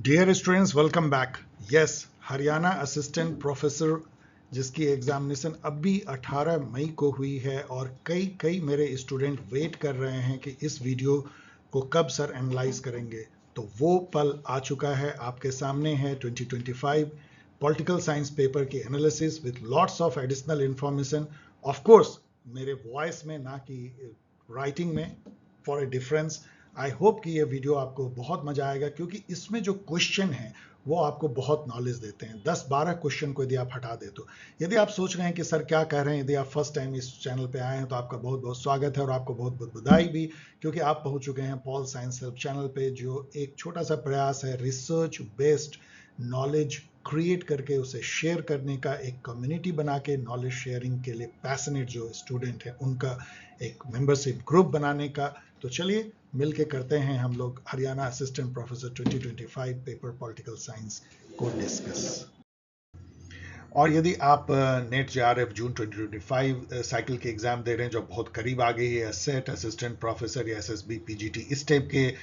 Dear students, welcome back. Yes, Haryana assistant professor जिसकी examination अभी 18 मई को हुई है और कई कई मेरे स्टूडेंट वेट कर रहे हैं कि इस वीडियो को कब सर एनालाइज करेंगे। तो वो पल आ चुका है, आपके सामने है 2025 पॉलिटिकल साइंस पेपर की analysis with lots of additional information. Of course मेरे वॉइस में, ना कि राइटिंग में, for a difference. I hope कि ये वीडियो आपको बहुत मजा आएगा क्योंकि इसमें जो क्वेश्चन है वो आपको बहुत नॉलेज देते हैं। 10-12 क्वेश्चन को यदि आप हटा दे तो, यदि आप सोच रहे हैं कि सर क्या कह रहे हैं, यदि आप फर्स्ट टाइम इस चैनल पे आए हैं तो आपका बहुत बहुत स्वागत है और आपको बहुत बहुत बधाई भी, क्योंकि आप पहुंच चुके हैं पॉल साइंस हेल्प चैनल पे, जो एक छोटा सा प्रयास है रिसर्च बेस्ड नॉलेज क्रिएट करके उसे शेयर करने का, एक कम्युनिटी बना के नॉलेज शेयरिंग के लिए पैशनेट जो स्टूडेंट है उनका एक मेंबरशिप ग्रुप बनाने का। तो चलिए मिलके करते हैं हम लोग Haryana assistant professor 2025 paper political science को डिस्कस। और यदि आप नेट जेआरएफ जून 2025 साइकिल के एग्जाम दे रहे हैं जो बहुत करीब आ गई है, सेट असिस्टेंट प्रोफेसर या एसएसबी पीजीटी इस टाइप के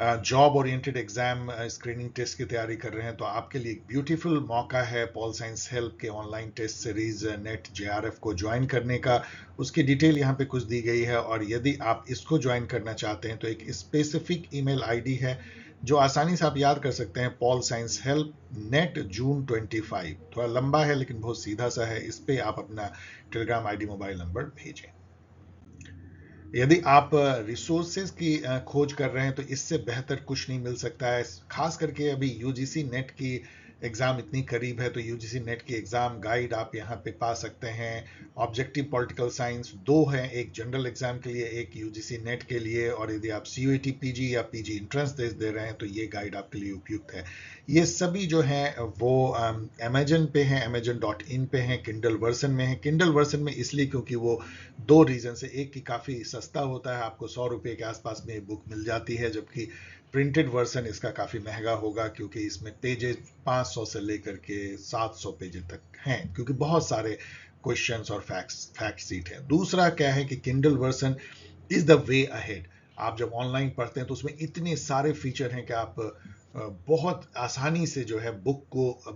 job oriented exam screening test की तैयारी कर रहे हैं, तो आपके लिए एक ब्यूटीफुल मौका है पॉल साइंस हेल्प के online test series NET JRF को ज्वाइन करने का। उसकी डिटेल यहाँ पे कुछ दी गई है और यदि आप इसको ज्वाइन करना चाहते हैं तो एक स्पेसिफिक ईमेल आईडी है जो आसानी से आप याद कर सकते हैं, पॉल साइंस हेल्प नेट जून 25। थोड़ा लंबा है लेकिन बहुत सीधा सा है। इस पे आप अपना टेलीग्राम आईडी मोबाइल नंबर भेजें। यदि आप रिसोर्सेज की खोज कर रहे हैं तो इससे बेहतर कुछ नहीं मिल सकता है। खास करके अभी यूजीसी नेट की एग्जाम इतनी करीब है तो यूजीसी नेट की एग्जाम गाइड आप यहाँ पे पा सकते हैं। ऑब्जेक्टिव पॉलिटिकल साइंस दो हैं, एक जनरल एग्जाम के लिए, एक यूजीसी नेट के लिए। और यदि आप सीयूईटी पीजी या पीजी इंट्रेंस दे रहे हैं तो ये गाइड आपके लिए उपयुक्त है। ये सभी जो हैं वो अमेजन पे हैं, amazon.in पे हैं, किंडल वर्जन में है। किंडल वर्जन में इसलिए क्योंकि वो दो रीजन से, एक की काफ़ी सस्ता होता है, आपको 100 रुपये के आसपास में बुक मिल जाती है, जबकि प्रिंटेड वर्जन इसका काफ़ी महंगा होगा क्योंकि इसमें पेजेस 500 से लेकर के 700 पेजेस तक हैं, क्योंकि बहुत सारे क्वेश्चंस और फैक्ट सीट है। दूसरा क्या है कि Kindle version is the way ahead. आप जब ऑनलाइन पढ़ते हैं तो उसमें इतने सारे फीचर हैं कि आप बहुत आसानी से जो है बुक को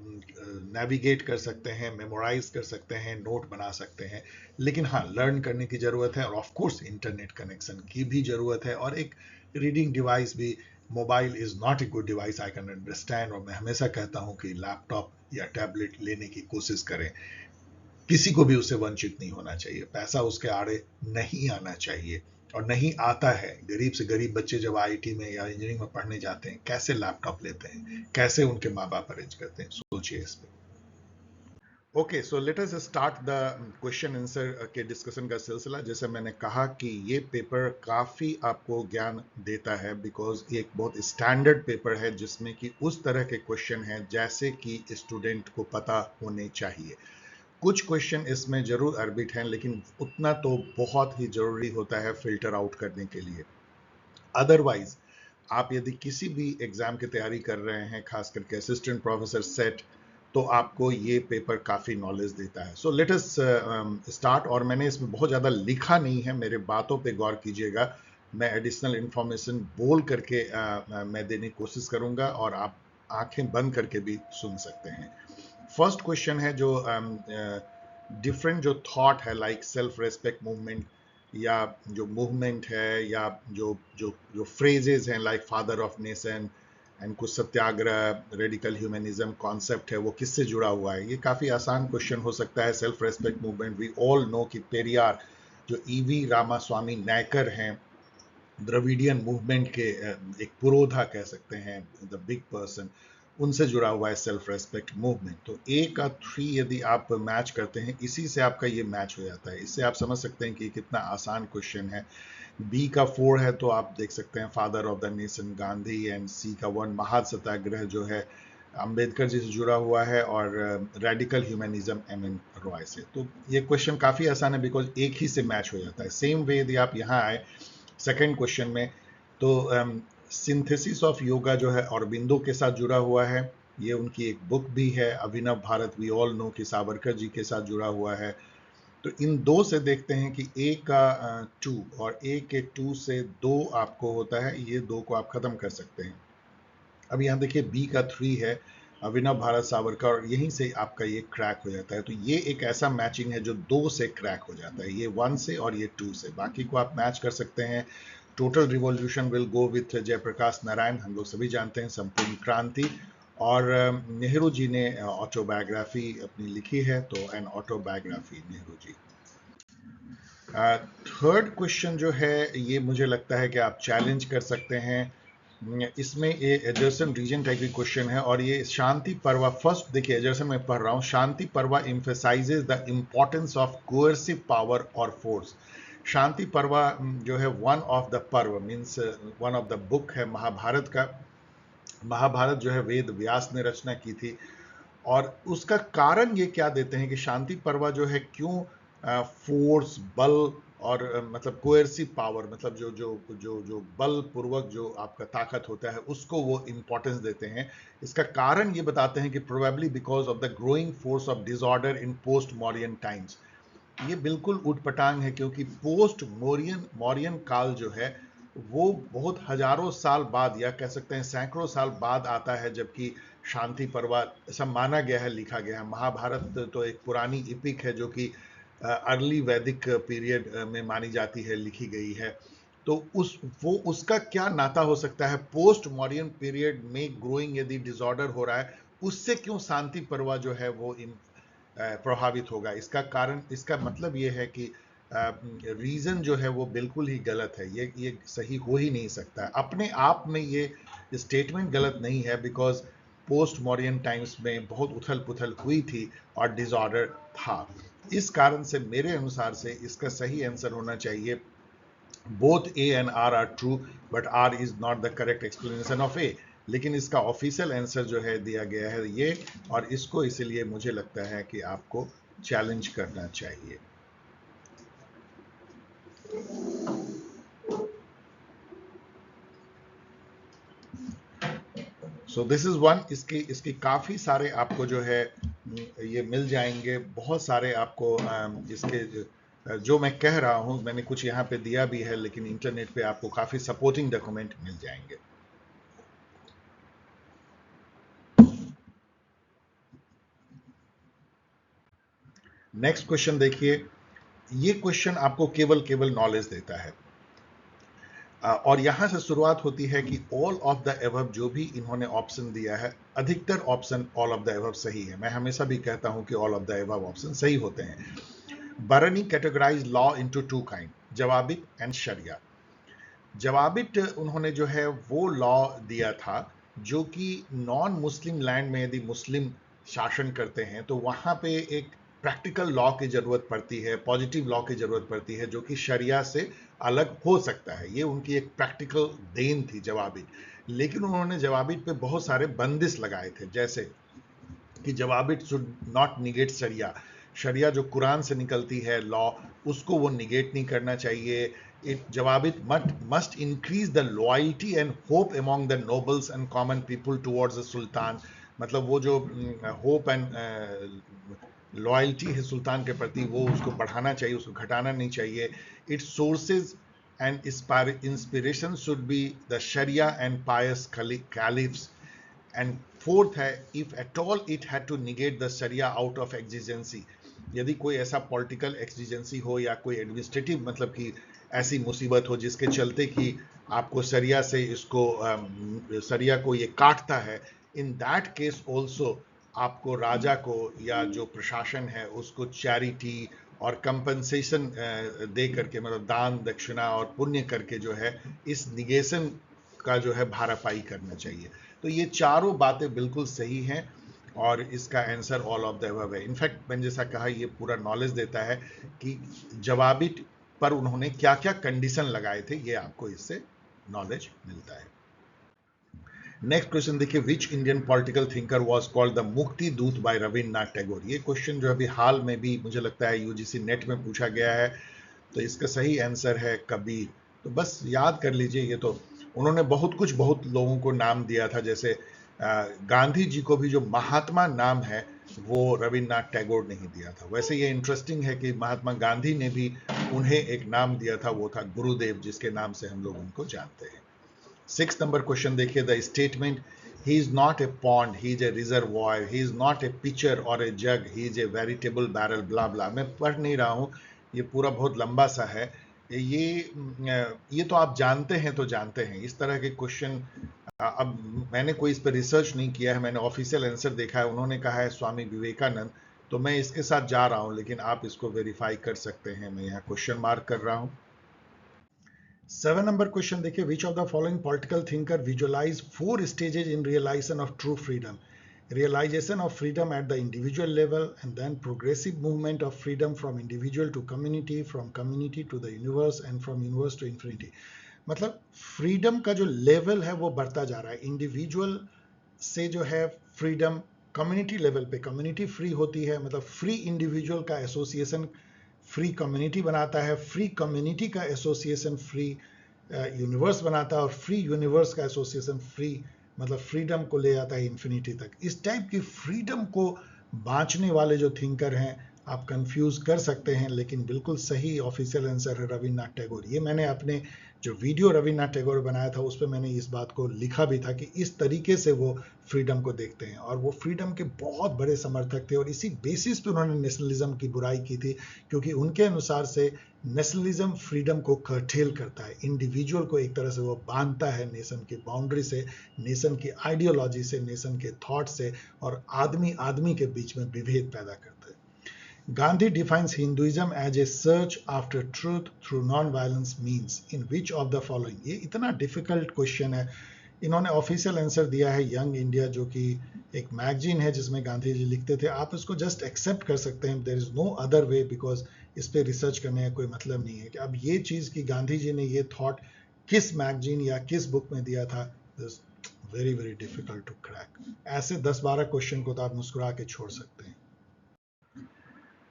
नेविगेट कर सकते हैं, मेमोराइज कर सकते हैं, नोट बना सकते हैं। लेकिन हाँ, लर्न करने की ज़रूरत है और ऑफ कोर्स इंटरनेट कनेक्शन की भी ज़रूरत है और एक रीडिंग डिवाइस भी। Mobile is not a good device, I can understand. और मैं हमेशा कहता हूँ कि लैपटॉप या टैबलेट लेने की कोशिश करें। किसी को भी उससे वंचित नहीं होना चाहिए, पैसा उसके आड़े नहीं आना चाहिए। और नहीं आता है, गरीब से गरीब बच्चे जब आईटी में या इंजीनियरिंग में पढ़ने जाते हैं कैसे लैपटॉप लेते हैं, कैसे उनके माँ बाप अरेंज करते हैं, सोचिए इस पे। Okay, so let us start the question answer के डिस्कशन का सिलसिला। जैसे मैंने कहा कि ये पेपर काफ़ी आपको ज्ञान देता है बिकॉज ये एक बहुत स्टैंडर्ड पेपर है जिसमें कि उस तरह के क्वेश्चन हैं जैसे कि स्टूडेंट को पता होने चाहिए। कुछ क्वेश्चन इसमें जरूर अर्बिट हैं लेकिन उतना तो बहुत ही जरूरी होता है फिल्टर आउट करने के लिए। अदरवाइज आप यदि किसी भी एग्जाम की तैयारी कर रहे हैं, खास करके असिस्टेंट प्रोफेसर सेट, तो आपको ये पेपर काफ़ी नॉलेज देता है। So let us start. और मैंने इसमें बहुत ज़्यादा लिखा नहीं है, मेरे बातों पे गौर कीजिएगा। मैं एडिशनल इंफॉर्मेशन बोल करके मैं देने की कोशिश करूंगा और आप आंखें बंद करके भी सुन सकते हैं। फर्स्ट क्वेश्चन है जो डिफरेंट जो थॉट है, लाइक सेल्फ रेस्पेक्ट मूवमेंट, या जो मूवमेंट है, या जो जो जो फ्रेजेस हैं like father of nation and कुछ सत्याग्रह, रेडिकल ह्यूमनिज्म कॉन्सेप्ट है, वो किससे जुड़ा हुआ है। ये काफ़ी आसान क्वेश्चन हो सकता है। Self respect movement, we all know कि पेरियार जो ईवी रामास्वामी नायकर हैं, द्रविडियन मूवमेंट के एक पुरोधा कह सकते हैं, द बिग पर्सन, उनसे जुड़ा हुआ है सेल्फ रेस्पेक्ट मूवमेंट। तो ए का 3 यदि आप मैच करते हैं, इसी से आपका ये मैच हो जाता है। इससे आप समझ सकते हैं कि कितना आसान क्वेश्चन है। बी का 4 है तो आप देख सकते हैं father of the nation Gandhi. And C का 1 महान सत्याग्रह जो है अंबेडकर जी से जुड़ा हुआ है, और रेडिकल ह्यूमनिज्म एम.एन. रॉय से। तो ये क्वेश्चन काफ़ी आसान है बिकॉज एक ही से मैच हो जाता है। सेम वे यदि आप यहाँ आए सेकेंड क्वेश्चन में, तो सिंथेसिस ऑफ योगा जो है अरबिंदो के साथ जुड़ा हुआ है। ये उनकी एक बुक भी है। अभिनव भारत, वी ऑल नो कि सावरकर जी के साथ जुड़ा हुआ है। तो इन दो से देखते हैं कि ए का 2 और ए के 2 से 2 आपको होता है, ये 2 को आप खत्म कर सकते हैं। अब यहाँ देखिए बी का 3 है, अभिनव भारत सावरकर, और यहीं से आपका ये क्रैक हो जाता है। तो ये एक ऐसा मैचिंग है जो 2 से क्रैक हो जाता है, ये 1 से और ये 2 से, बाकी को आप मैच कर सकते हैं। Total revolution will go with Jayaprakash Narayan, हम लोग सभी जानते हैं, संपूर्ण क्रांति। और नेहरू जी ने ऑटोबायोग्राफी अपनी लिखी है, तो an autobiography Nehru ji. Third question जो है ये मुझे लगता है कि आप चैलेंज कर सकते हैं। इसमें ये एजर्सन रीजन टाइप की क्वेश्चन है, और ये शांति पर्वा, फर्स्ट देखिए एजर्सन में पढ़ रहा हूँ, शांति पर्वा emphasises the importance of coercive power और फोर्स। शांति पर्वा जो है वन ऑफ द पर्व means one of the book है महाभारत का। महाभारत जो है वेद व्यास ने रचना की थी, और उसका कारण ये क्या देते हैं कि शांति पर्वा जो है क्यों फोर्स, बल और मतलब कोएर्सिव पावर, मतलब जो जो जो जो बल पूर्वक जो आपका ताकत होता है उसको वो इंपॉर्टेंस देते हैं। इसका कारण ये बताते हैं कि probably because of the growing force of disorder in post Mauryan times. ये बिल्कुल उठपटांग है, क्योंकि पोस्ट मौर्यन काल जो है वो बहुत हजारों साल बाद, या कह सकते हैं सैकड़ों साल बाद आता है, जबकि शांति पर्वा ऐसा माना गया है, लिखा गया है। महाभारत तो एक पुरानी इपिक है जो कि अर्ली वैदिक पीरियड में मानी जाती है, लिखी गई है। तो उसका क्या नाता हो सकता है पोस्ट मॉडर्न पीरियड में ग्रोइंग यदि डिसऑर्डर हो रहा है, उससे क्यों शांति पर्वा जो है वो प्रभावित होगा? इसका कारण, इसका मतलब ये है कि रीजन जो है वो बिल्कुल ही गलत है, ये सही हो ही नहीं सकता। अपने आप में ये स्टेटमेंट गलत नहीं है, बिकॉज पोस्ट मॉडर्न टाइम्स में बहुत उथल पुथल हुई थी और डिसऑर्डर था। इस कारण से मेरे अनुसार से इसका सही आंसर होना चाहिए, both A and R R true, but R is not the correct explanation of A. लेकिन इसका ऑफिशियल आंसर जो है दिया गया है ये, और इसको इसीलिए मुझे लगता है कि आपको चैलेंज करना चाहिए। So this is one. इसकी काफी सारे आपको जो है ये मिल जाएंगे, बहुत सारे आपको इसके जो मैं कह रहा हूं, मैंने कुछ यहां पे दिया भी है, लेकिन इंटरनेट पे आपको काफी सपोर्टिंग डॉक्यूमेंट मिल जाएंगे। नेक्स्ट क्वेश्चन देखिए, ये क्वेश्चन आपको केवल नॉलेज देता है, और यहां से शुरुआत होती है कि ऑल ऑफ द एबव जो भी इन्होंने ऑप्शन दिया है, अधिकतर option all of the above सही है। मैं हमेशा भी कहता हूं कि all of the above option सही होते हैं। Barani categorise law into two kind, जवाबित एंड शरिया। जवाबित उन्होंने जो है वो लॉ दिया था जो कि नॉन मुस्लिम लैंड में यदि मुस्लिम शासन करते हैं तो वहां पे एक प्रैक्टिकल लॉ की जरूरत पड़ती है, पॉजिटिव लॉ की जरूरत पड़ती है, जो कि शरिया से अलग हो सकता है। ये उनकी एक प्रैक्टिकल देन थी जवाबित। लेकिन उन्होंने जवाबित पे बहुत सारे बंदिश लगाए थे, जैसे कि जवाबित शुड नॉट निगेट शरिया, शरिया जो कुरान से निकलती है लॉ, उसको वो निगेट नहीं करना चाहिए। इट जवाबित must increase the loyalty and hope among the nobles and common people towards the sultan, मतलब वो जो होप एंड लॉयल्टी है सुल्तान के प्रति, वो उसको बढ़ाना चाहिए, उसको घटाना नहीं चाहिए। Its sources and inspiration should be the शरिया and pious caliphs. And fourth है, if at all it had to negate the शरिया आउट ऑफ एग्जिजेंसी, यदि कोई ऐसा पॉलिटिकल एग्जिजेंसी हो या कोई एडमिनिस्ट्रेटिव मतलब कि ऐसी मुसीबत हो जिसके चलते कि आपको शरिया से इसको शरिया को ये काटता है, इन दैट केस ऑल्सो आपको राजा को या जो प्रशासन है उसको चैरिटी और कंपनसेशन दे करके, मतलब दान दक्षिणा और पुण्य करके जो है इस निगेशन का जो है भारापाई करना चाहिए। तो ये चारों बातें बिल्कुल सही हैं, और इसका answer all of the above है। इनफैक्ट मैंने जैसा कहा, ये पूरा नॉलेज देता है कि जवाबित पर उन्होंने क्या क्या कंडीशन लगाए थे, ये आपको इससे नॉलेज मिलता है। नेक्स्ट क्वेश्चन देखिए, which Indian political thinker was called the मुक्ति दूत बाय रविन्द्रनाथ टैगोर। ये क्वेश्चन जो अभी हाल में भी मुझे लगता है यूजीसी नेट में पूछा गया है, तो इसका सही आंसर है कबीर। तो बस याद कर लीजिए, ये तो उन्होंने बहुत लोगों को नाम दिया था, जैसे गांधी जी को भी जो महात्मा नाम है वो रविन्द्रनाथ टैगोर ने ही दिया था। वैसे ये इंटरेस्टिंग है कि महात्मा गांधी ने भी उन्हें एक नाम दिया था, वो था गुरुदेव, जिसके नाम से हम लोग उनको जानते हैं। 6 नंबर क्वेश्चन देखिए, the statement He is not a pond, he is a reservoir. He is not a pitcher or a jug, he is a veritable barrel. blah blah. मैं पढ़ नहीं रहा हूँ, ये पूरा बहुत लंबा सा है। ये तो आप जानते हैं तो जानते हैं इस तरह के क्वेश्चन। अब मैंने कोई इस पर रिसर्च नहीं किया है, मैंने ऑफिशियल आंसर देखा है, उन्होंने कहा है स्वामी विवेकानंद, तो मैं इसके साथ जा रहा हूं, लेकिन आप इसको वेरीफाई कर सकते हैं। मैं यहाँ क्वेश्चन मार्क कर रहा हूं। 7 नंबर क्वेश्चन देखिए, which of the following political thinker visualise 4 stages in realisation of true freedom? Realization of freedom at the individual level, and then progressive movement of freedom from individual to community, from community to the universe, and from universe to infinity. मतलब freedom का जो level है वो बढ़ता जा रहा है। Individual से जो है फ्रीडम कम्युनिटी लेवल पे, कम्युनिटी फ्री होती है, मतलब फ्री इंडिविजुअल का एसोसिएशन फ्री कम्युनिटी बनाता है, फ्री कम्युनिटी का एसोसिएशन फ्री यूनिवर्स बनाता है, और फ्री यूनिवर्स का एसोसिएशन फ्री मतलब फ्रीडम को ले जाता है इन्फिनिटी तक। इस टाइप की फ्रीडम को बांचने वाले जो थिंकर हैं, आप कंफ्यूज कर सकते हैं, लेकिन बिल्कुल सही ऑफिशियल आंसर है रविन्द्रनाथ टैगोर। ये मैंने अपने जो वीडियो रविन्द्रनाथ टैगोर बनाया था उस पर मैंने इस बात को लिखा भी था कि इस तरीके से वो फ्रीडम को देखते हैं, और वो फ्रीडम के बहुत बड़े समर्थक थे, और इसी बेसिस पे उन्होंने नेशनलिज्म की बुराई की थी, क्योंकि उनके अनुसार से नेशनलिज्म फ्रीडम को कर्टेल करता है, इंडिविजुअल को एक तरह से वो बांधता है नेशन की बाउंड्री से, नेशन की आइडियोलॉजी से, नेशन के थॉट से, और आदमी आदमी के बीच में विभेद पैदा करता है। Gandhi defines Hinduism as a search after truth through non-violence means in which of the following? ये इतना डिफिकल्ट क्वेश्चन है। इन्होंने ऑफिशियल आंसर दिया है यंग इंडिया, जो कि एक मैगजीन है जिसमें गांधी जी लिखते थे। आप इसको जस्ट एक्सेप्ट कर सकते हैं, there is no other way, because इस पे रिसर्च करने का कोई मतलब नहीं है कि अब ये चीज़ कि गांधी जी ने ये थॉट किस मैगजीन या किस बुक में दिया था, very very difficult to crack. ऐसे 10-12 क्वेश्चन को तो आप मुस्कुरा के छोड़ सकते हैं।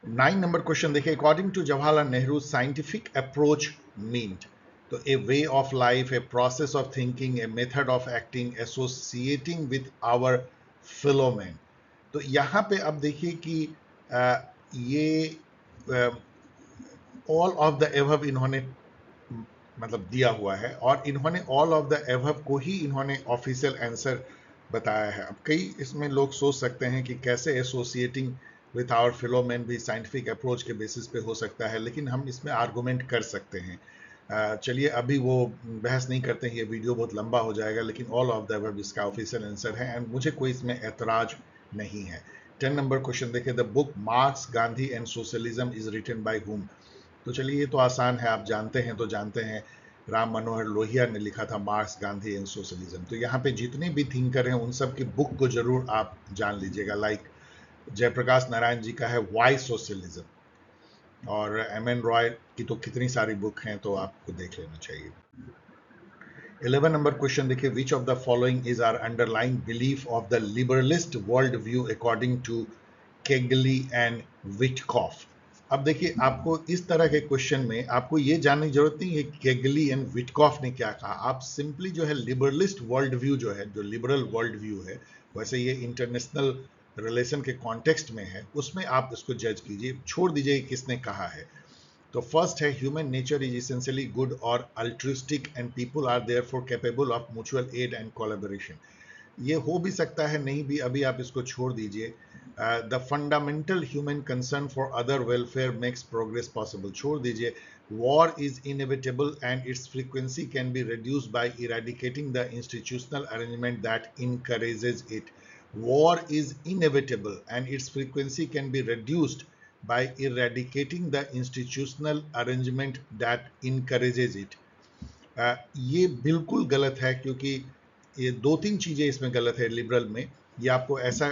9 नंबर क्वेश्चन देखिए, according to Jawaharlal Nehru scientific approach meant, तो a way of life, a process of thinking, a method of acting associating with our fellow man. तो यहाँ पे अब देखिए कि ये ऑल ऑफ द एबव इन्होंने मतलब दिया हुआ है, और इन्होंने ऑल ऑफ द एबव को ही इन्होंने ऑफिशियल आंसर बताया है। अब कई इसमें लोग सोच सकते हैं कि कैसे associating with our fellow man भी साइंटिफिक अप्रोच के बेसिस पे हो सकता है, लेकिन हम इसमें आर्गूमेंट कर सकते हैं। चलिए अभी वो बहस नहीं करते हैं, ये वीडियो बहुत लंबा हो जाएगा, लेकिन ऑल ऑफ द अबव इसका ऑफिशियल आंसर है, एंड मुझे कोई इसमें ऐतराज नहीं है। 10 नंबर क्वेश्चन देखिए, the book Marx Gandhi and socialism is written by whom? तो चलिए ये तो आसान है, आप जानते हैं तो जानते हैं, राम मनोहर लोहिया ने लिखा था मार्क्स गांधी एंड सोशलिज्म। तो यहाँ पे जितने भी थिंकर हैं उन सब की बुक को जरूर आप जान लीजिएगा। लाइक जयप्रकाश नारायण जी का है वाई सोशलिज्म, और एम.एन. रॉय की तो कितनी सारी बुक हैं, तो आपको देख लेना चाहिए। 11 नंबर क्वेश्चन देखिए, which of the following is our underlying belief of the liberalist world view according to Kegley and Wittkopf? अब देखिए, आपको इस तरह के क्वेश्चन में आपको ये जानने की जरूरत नहीं है कि केगली एंड विटकॉफ ने क्या कहा। आप सिंपली जो है लिबरलिस्ट वर्ल्ड व्यू जो है, जो लिबरल वर्ल्ड व्यू है, वैसे ये इंटरनेशनल रिलेशन के कॉन्टेक्स्ट में है, उसमें आप इसको जज कीजिए, छोड़ दीजिए किसने कहा है। तो फर्स्ट है, human nature is essentially good और altruistic and people are therefore capable of mutual aid and collaboration. ये हो भी सकता है, नहीं भी, अभी आप इसको छोड़ दीजिए। The fundamental human concern for other welfare makes progress possible, छोड़ दीजिए। War is inevitable and it's frequency can be reduced by eradicating the institutional arrangement that encourages it. War is inevitable and its frequency can be reduced by eradicating the institutional arrangement that encourages it. ये बिल्कुल गलत है, क्योंकि ये 2-3 चीजें इसमें गलत है लिबरल में। ये आपको ऐसा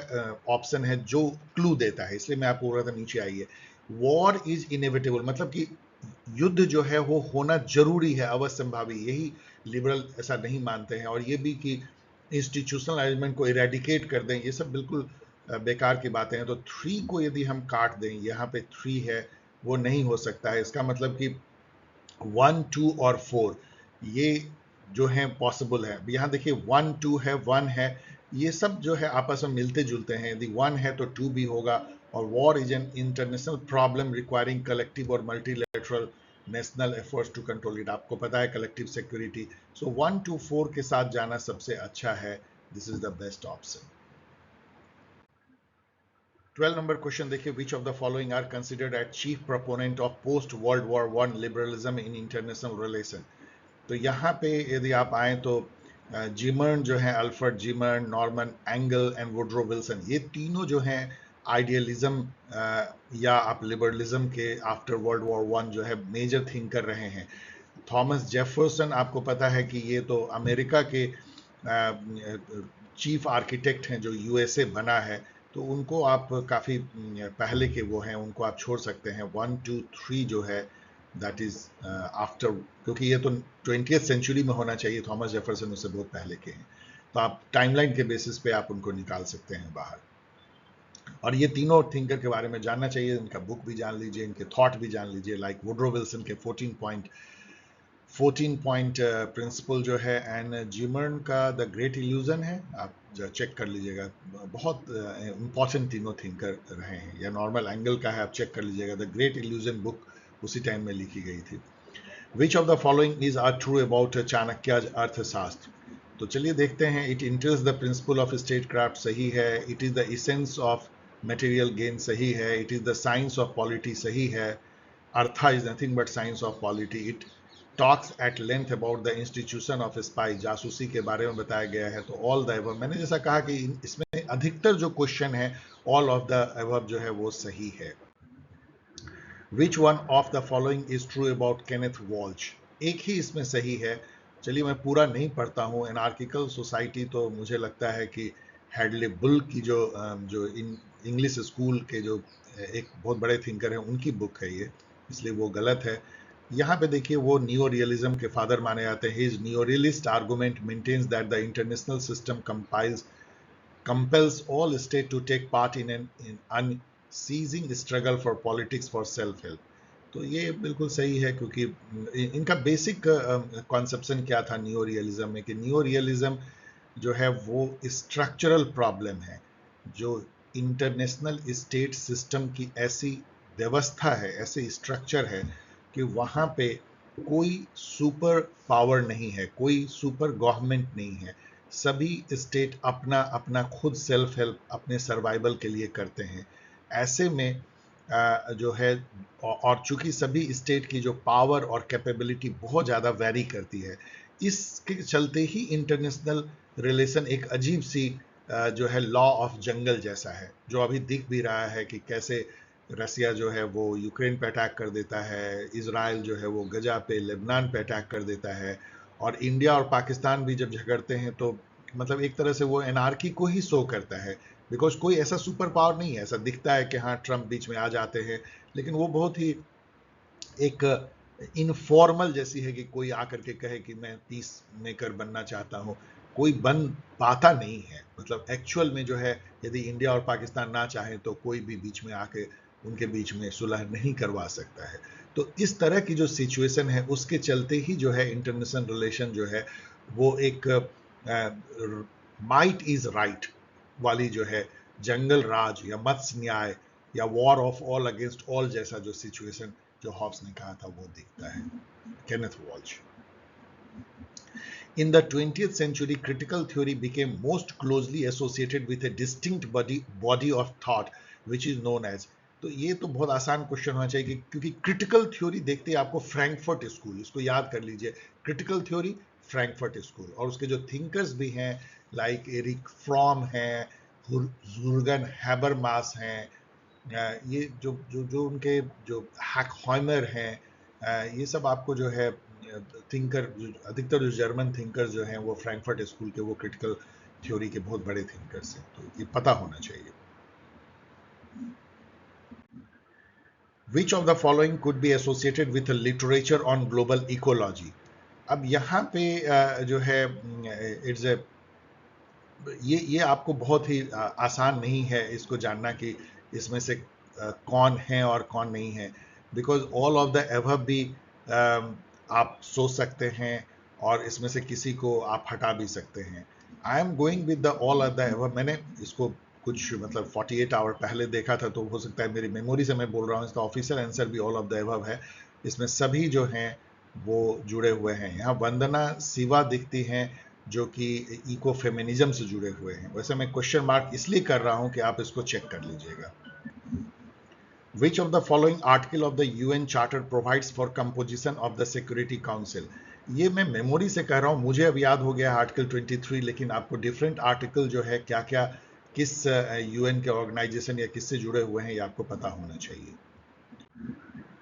ऑप्शन है जो क्लू देता है, इसलिए मैं आपको बोल रहा था नीचे आइए। वॉर इज इनएविटेबल मतलब कि युद्ध जो है वो होना जरूरी है, अवश्यंभावी, यही लिबरल ऐसा नहीं मानते हैं। और ये भी कि इंस्टीट्यूशनल अरेंजमेंट को इरेडिकेट कर दें, ये सब बिल्कुल बेकार की बातें हैं। तो 3 को यदि हम काट दें, यहाँ पे 3 है, वो नहीं हो सकता है। इसका मतलब कि 1, 2 और 4 ये जो है पॉसिबल है। यहाँ देखिए 1, 2 है, 1 है, ये सब जो है आपस में मिलते जुलते हैं। यदि 1 है तो 2 भी होगा। और war is an international problem requiring collective और multilateral national efforts to control it. आपको पता है कलेक्टिव सिक्योरिटी। सो 1, 2, 4 के साथ जाना सबसे अच्छा है। This is the best option. 12 number question देखिए, which of the following are considered at chief proponent of post world war one liberalism in international relation. तो यहाँ पे यदि आप आए तो जिमर्न जो है, Alfred Zimmern, Norman Angell and Woodrow Wilson, ये तीनों जो हैं आइडियलिज्म या आप लिबरलिज्म के आफ्टर वर्ल्ड वॉर वन जो है मेजर थिंकर रहे हैं। थॉमस जेफरसन आपको पता है कि ये तो अमेरिका के चीफ आर्किटेक्ट हैं जो यूएसए बना है, तो उनको आप काफ़ी पहले के वो हैं, उनको आप छोड़ सकते हैं। 1, 2, 3 जो है दैट इज आफ्टर, क्योंकि ये तो 20th सेंचुरी में होना चाहिए, थॉमस जेफरसन उससे बहुत पहले के हैं, तो आप टाइमलाइन के बेसिस पे आप उनको निकाल सकते हैं बाहर। और ये तीनों थिंकर के बारे में जानना चाहिए, इनका बुक भी जान लीजिए, इनके थॉट भी जान लीजिए, लाइक वुड्रो विल्सन के 14 पॉइंट प्रिंसिपल जो है, एंड जिमर्न का द ग्रेट इल्यूजन है, आप चेक कर लीजिएगा, बहुत इंपॉर्टेंट तीनों थिंकर रहे हैं। या नॉर्मल एंगल का है, आप चेक कर लीजिएगा, द ग्रेट इल्यूजन बुक उसी टाइम में लिखी गई थी। Which of the following is are true about Chanakya's Arthashastra. तो चलिए देखते हैं। It enters the principle of statecraft सही है, it is the essence of material gain सही है, it is the science of polity सही है, Artha is nothing but science of polity, it talks at length about the institution of spy, जासूसी के बारे में बताया गया है, तो ऑल द एबव। मैंने जैसा कहा कि इसमें अधिकतर जो क्वेश्चन है ऑल ऑफ द एबव जो है वो सही है। Which one of the following is true about Kenneth Walsh, एक ही इसमें सही है। चलिए मैं पूरा नहीं पढ़ता हूँ। एनार्किकल सोसाइटी तो मुझे लगता है कि हैडले बुल की जो इंग्लिश स्कूल के जो एक बहुत बड़े थिंकर हैं उनकी बुक है ये, इसलिए वो गलत है। यहाँ पे देखिए वो नियो रियलिज्म के फादर माने जाते हैं। His neo realist argument maintains that the international system compels all state to take part in an unceasing struggle for politics for self help। तो ये बिल्कुल सही है, क्योंकि इनका बेसिक कॉन्सेप्शन क्या था नियो रियलिज्म में, कि नियो रियलिज्म जो है वो स्ट्रक्चरल प्रॉब्लम है, जो इंटरनेशनल स्टेट सिस्टम की ऐसी व्यवस्था है, ऐसे स्ट्रक्चर है कि वहाँ पे कोई सुपर पावर नहीं है, कोई सुपर गवर्नमेंट नहीं है, सभी स्टेट अपना अपना खुद सेल्फ हेल्प अपने सर्वाइवल के लिए करते हैं। ऐसे में जो है, और चूंकि सभी स्टेट की जो पावर और कैपेबिलिटी बहुत ज़्यादा वेरी करती है, इसके चलते ही इंटरनेशनल रिलेशन एक अजीब सी जो है लॉ ऑफ जंगल जैसा है, जो अभी दिख भी रहा है कि कैसे रसिया जो है वो यूक्रेन पे अटैक कर देता है, इजराइल जो है वो गजा पे, लेबनान पे अटैक कर देता है, और इंडिया और पाकिस्तान भी जब झगड़ते हैं तो मतलब एक तरह से वो एनार्की को ही शो करता है, बिकॉज कोई ऐसा सुपर पावर नहीं है। ऐसा दिखता है कि हाँ ट्रम्प बीच में आ जाते हैं, लेकिन वो बहुत ही एक इनफॉर्मल जैसी है कि कोई आकर के कहे कि मैं पीस मेकर बनना चाहता हूँ, कोई बन पाता नहीं है। मतलब एक्चुअल में जो है, यदि इंडिया और पाकिस्तान ना चाहें तो कोई भी बीच में आके उनके बीच में सुलह नहीं करवा सकता है। तो इस तरह की जो सिचुएशन है उसके चलते ही जो है इंटरनेशनल रिलेशन जो है वो एक माइट इज राइट वाली जो है जंगल राज या मत्स्य न्याय या war of all against all जैसा जो सिचुएशन जो हॉब्स ने कहा था वो दिखता है। Kenneth Walsh. In the 20th century, critical theory became most closely associated with a distinct body of thought, which is known as। तो ये तो बहुत आसान क्वेश्चन होना चाहिए, क्योंकि क्रिटिकल थ्योरी देखते ही आपको फ्रैंकफर्ट स्कूल, इसको याद कर लीजिए, क्रिटिकल थ्योरी फ्रैंकफर्ट स्कूल, और उसके जो थिंकर्स भी हैं लाइक एरिक फ्रॉम हैं, जुर्गन हैबरमास हैं, ये जो जो जो उनके जो हैकहॉइमर हैं, ये सब आपको जो है थिंकर, अधिकतर जो जर्मन थिंकर्स जो हैं वो फ्रैंकफर्ट स्कूल के वो क्रिटिकल थ्योरी के बहुत बड़े थिंकर्स हैं, तो ये पता होना चाहिए। विच of the following could be associated with literature on global ecology. अब यहाँ पे जो है इट्स ए, ये आपको बहुत ही आसान नहीं है इसको जानना कि इसमें से कौन है और कौन नहीं है, because all of the above भी आप सोच सकते हैं और इसमें से किसी को आप हटा भी सकते हैं। I am going with the all of the above. मैंने इसको कुछ मतलब 48 आवर पहले देखा था, तो हो सकता है मेरी मेमोरी से मैं बोल रहा हूँ, इसका ऑफिशियल आंसर भी ऑल ऑफ द एबव है। इसमें सभी जो हैं वो जुड़े हुए हैं। यहाँ वंदना शिवा दिखती हैं, जो कि इको फेमिनिज्म से जुड़े हुए हैं। वैसे मैं क्वेश्चन मार्क इसलिए कर रहा हूं कि आप इसको चेक कर लीजिएगा। Which of the following article of the UN Charter provides for composition of the Security Council? ये मैं मेमोरी से कह रहा हूँ, मुझे अब याद हो गया आर्टिकल 23, लेकिन आपको डिफरेंट आर्टिकल जो है क्या क्या किस यूएन के ऑर्गेनाइजेशन या किससे जुड़े हुए हैं ये आपको पता होना चाहिए।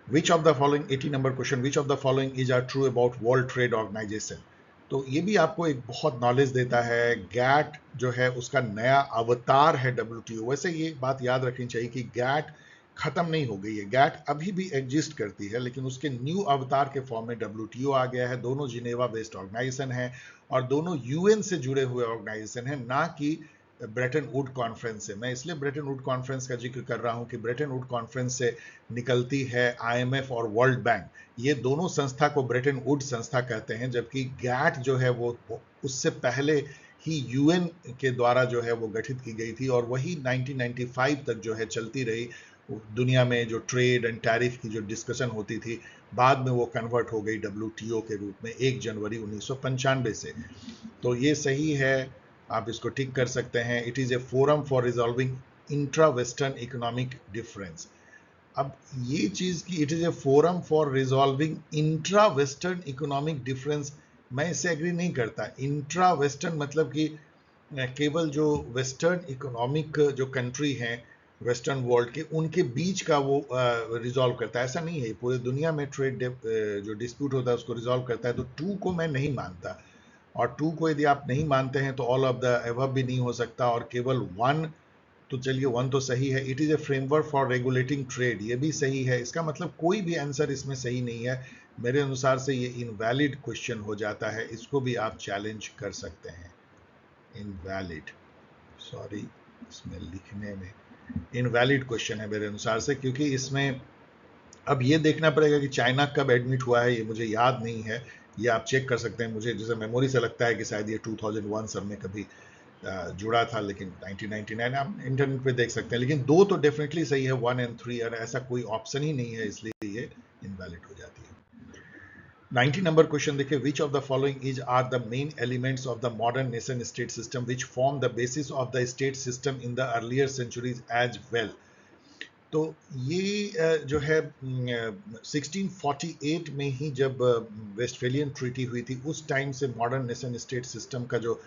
Which of the following 80 number question, which of the following is are true about World Trade Organization? तो ये भी आपको एक बहुत नॉलेज देता है। गैट जो है उसका नया अवतार है WTO। वैसे ये बात याद रखनी चाहिए कि गैट खत्म नहीं हो गई है, गैट अभी भी एग्जिस्ट करती है, लेकिन उसके न्यू अवतार के फॉर्म में WTO आ गया है। दोनों जिनेवा बेस्ड ऑर्गेनाइजेशन है और दोनों यूएन से जुड़े हुए ऑर्गेनाइजेशन है, ना कि ब्रेटन वुड कॉन्फ्रेंस से। मैं इसलिए ब्रेटन वुड कॉन्फ्रेंस का जिक्र कर रहा हूं कि ब्रेटन वुड कॉन्फ्रेंस से निकलती है IMF और वर्ल्ड बैंक। ये दोनों संस्था को ब्रेटन वुड संस्था कहते हैं, जबकि गैट जो है वो उससे पहले ही यूएन के द्वारा जो है वो गठित की गई थी और वही 1995 तक जो है चलती रही। दुनिया में जो ट्रेड एंड टैरिफ की जो डिस्कशन होती थी, बाद में वो कन्वर्ट हो गई WTO के रूप में 1 जनवरी 1995 से। तो ये सही है, आप इसको टिक कर सकते हैं। It is a forum for resolving intra western economic difference. अब ये चीज कि it is a forum for resolving intra western economic difference, मैं इससे एग्री नहीं करता। इंट्रा वेस्टर्न मतलब कि केवल जो वेस्टर्न इकोनॉमिक जो कंट्री हैं वेस्टर्न वर्ल्ड के, उनके बीच का वो रिजॉल्व करता है, ऐसा नहीं है। पूरे दुनिया में ट्रेड जो डिस्प्यूट होता है उसको रिजॉल्व करता है। तो 2 को मैं नहीं मानता, और 2 को यदि आप नहीं मानते हैं तो ऑल ऑफ द एबव भी नहीं हो सकता, और केवल 1, तो चलिए 1 तो सही है। It is a framework for regulating trade, ये भी सही है। इसका मतलब कोई भी आंसर इसमें सही नहीं है। मेरे अनुसार से ये इनवैलिड क्वेश्चन हो जाता है, इसको भी आप चैलेंज कर सकते हैं। इनवैलिड, सॉरी इसमें लिखने में इनवैलिड क्वेश्चन है मेरे अनुसार से, क्योंकि इसमें अब ये देखना पड़ेगा कि चाइना कब एडमिट हुआ है, ये मुझे याद नहीं है। ये आप चेक कर सकते हैं। मुझे जैसे मेमोरी से लगता है कि शायद ये 2001 सब में कभी जुड़ा था, लेकिन 1999 आप इंटरनेट पे देख सकते हैं। लेकिन 2 तो डेफिनेटली सही है, 1 और 3, और ऐसा कोई ऑप्शन ही नहीं है, इसलिए ये इनवैलिड हो जाती है। 90 नंबर क्वेश्चन देखिए, which of the following is are the main elements of the modern nation state system which form the basis of the state system in the earlier centuries as well. तो ये जो है 1648 में ही जब Westphalian treaty हुई थी, उस time से मॉडर्न नेशन स्टेट सिस्टम का जो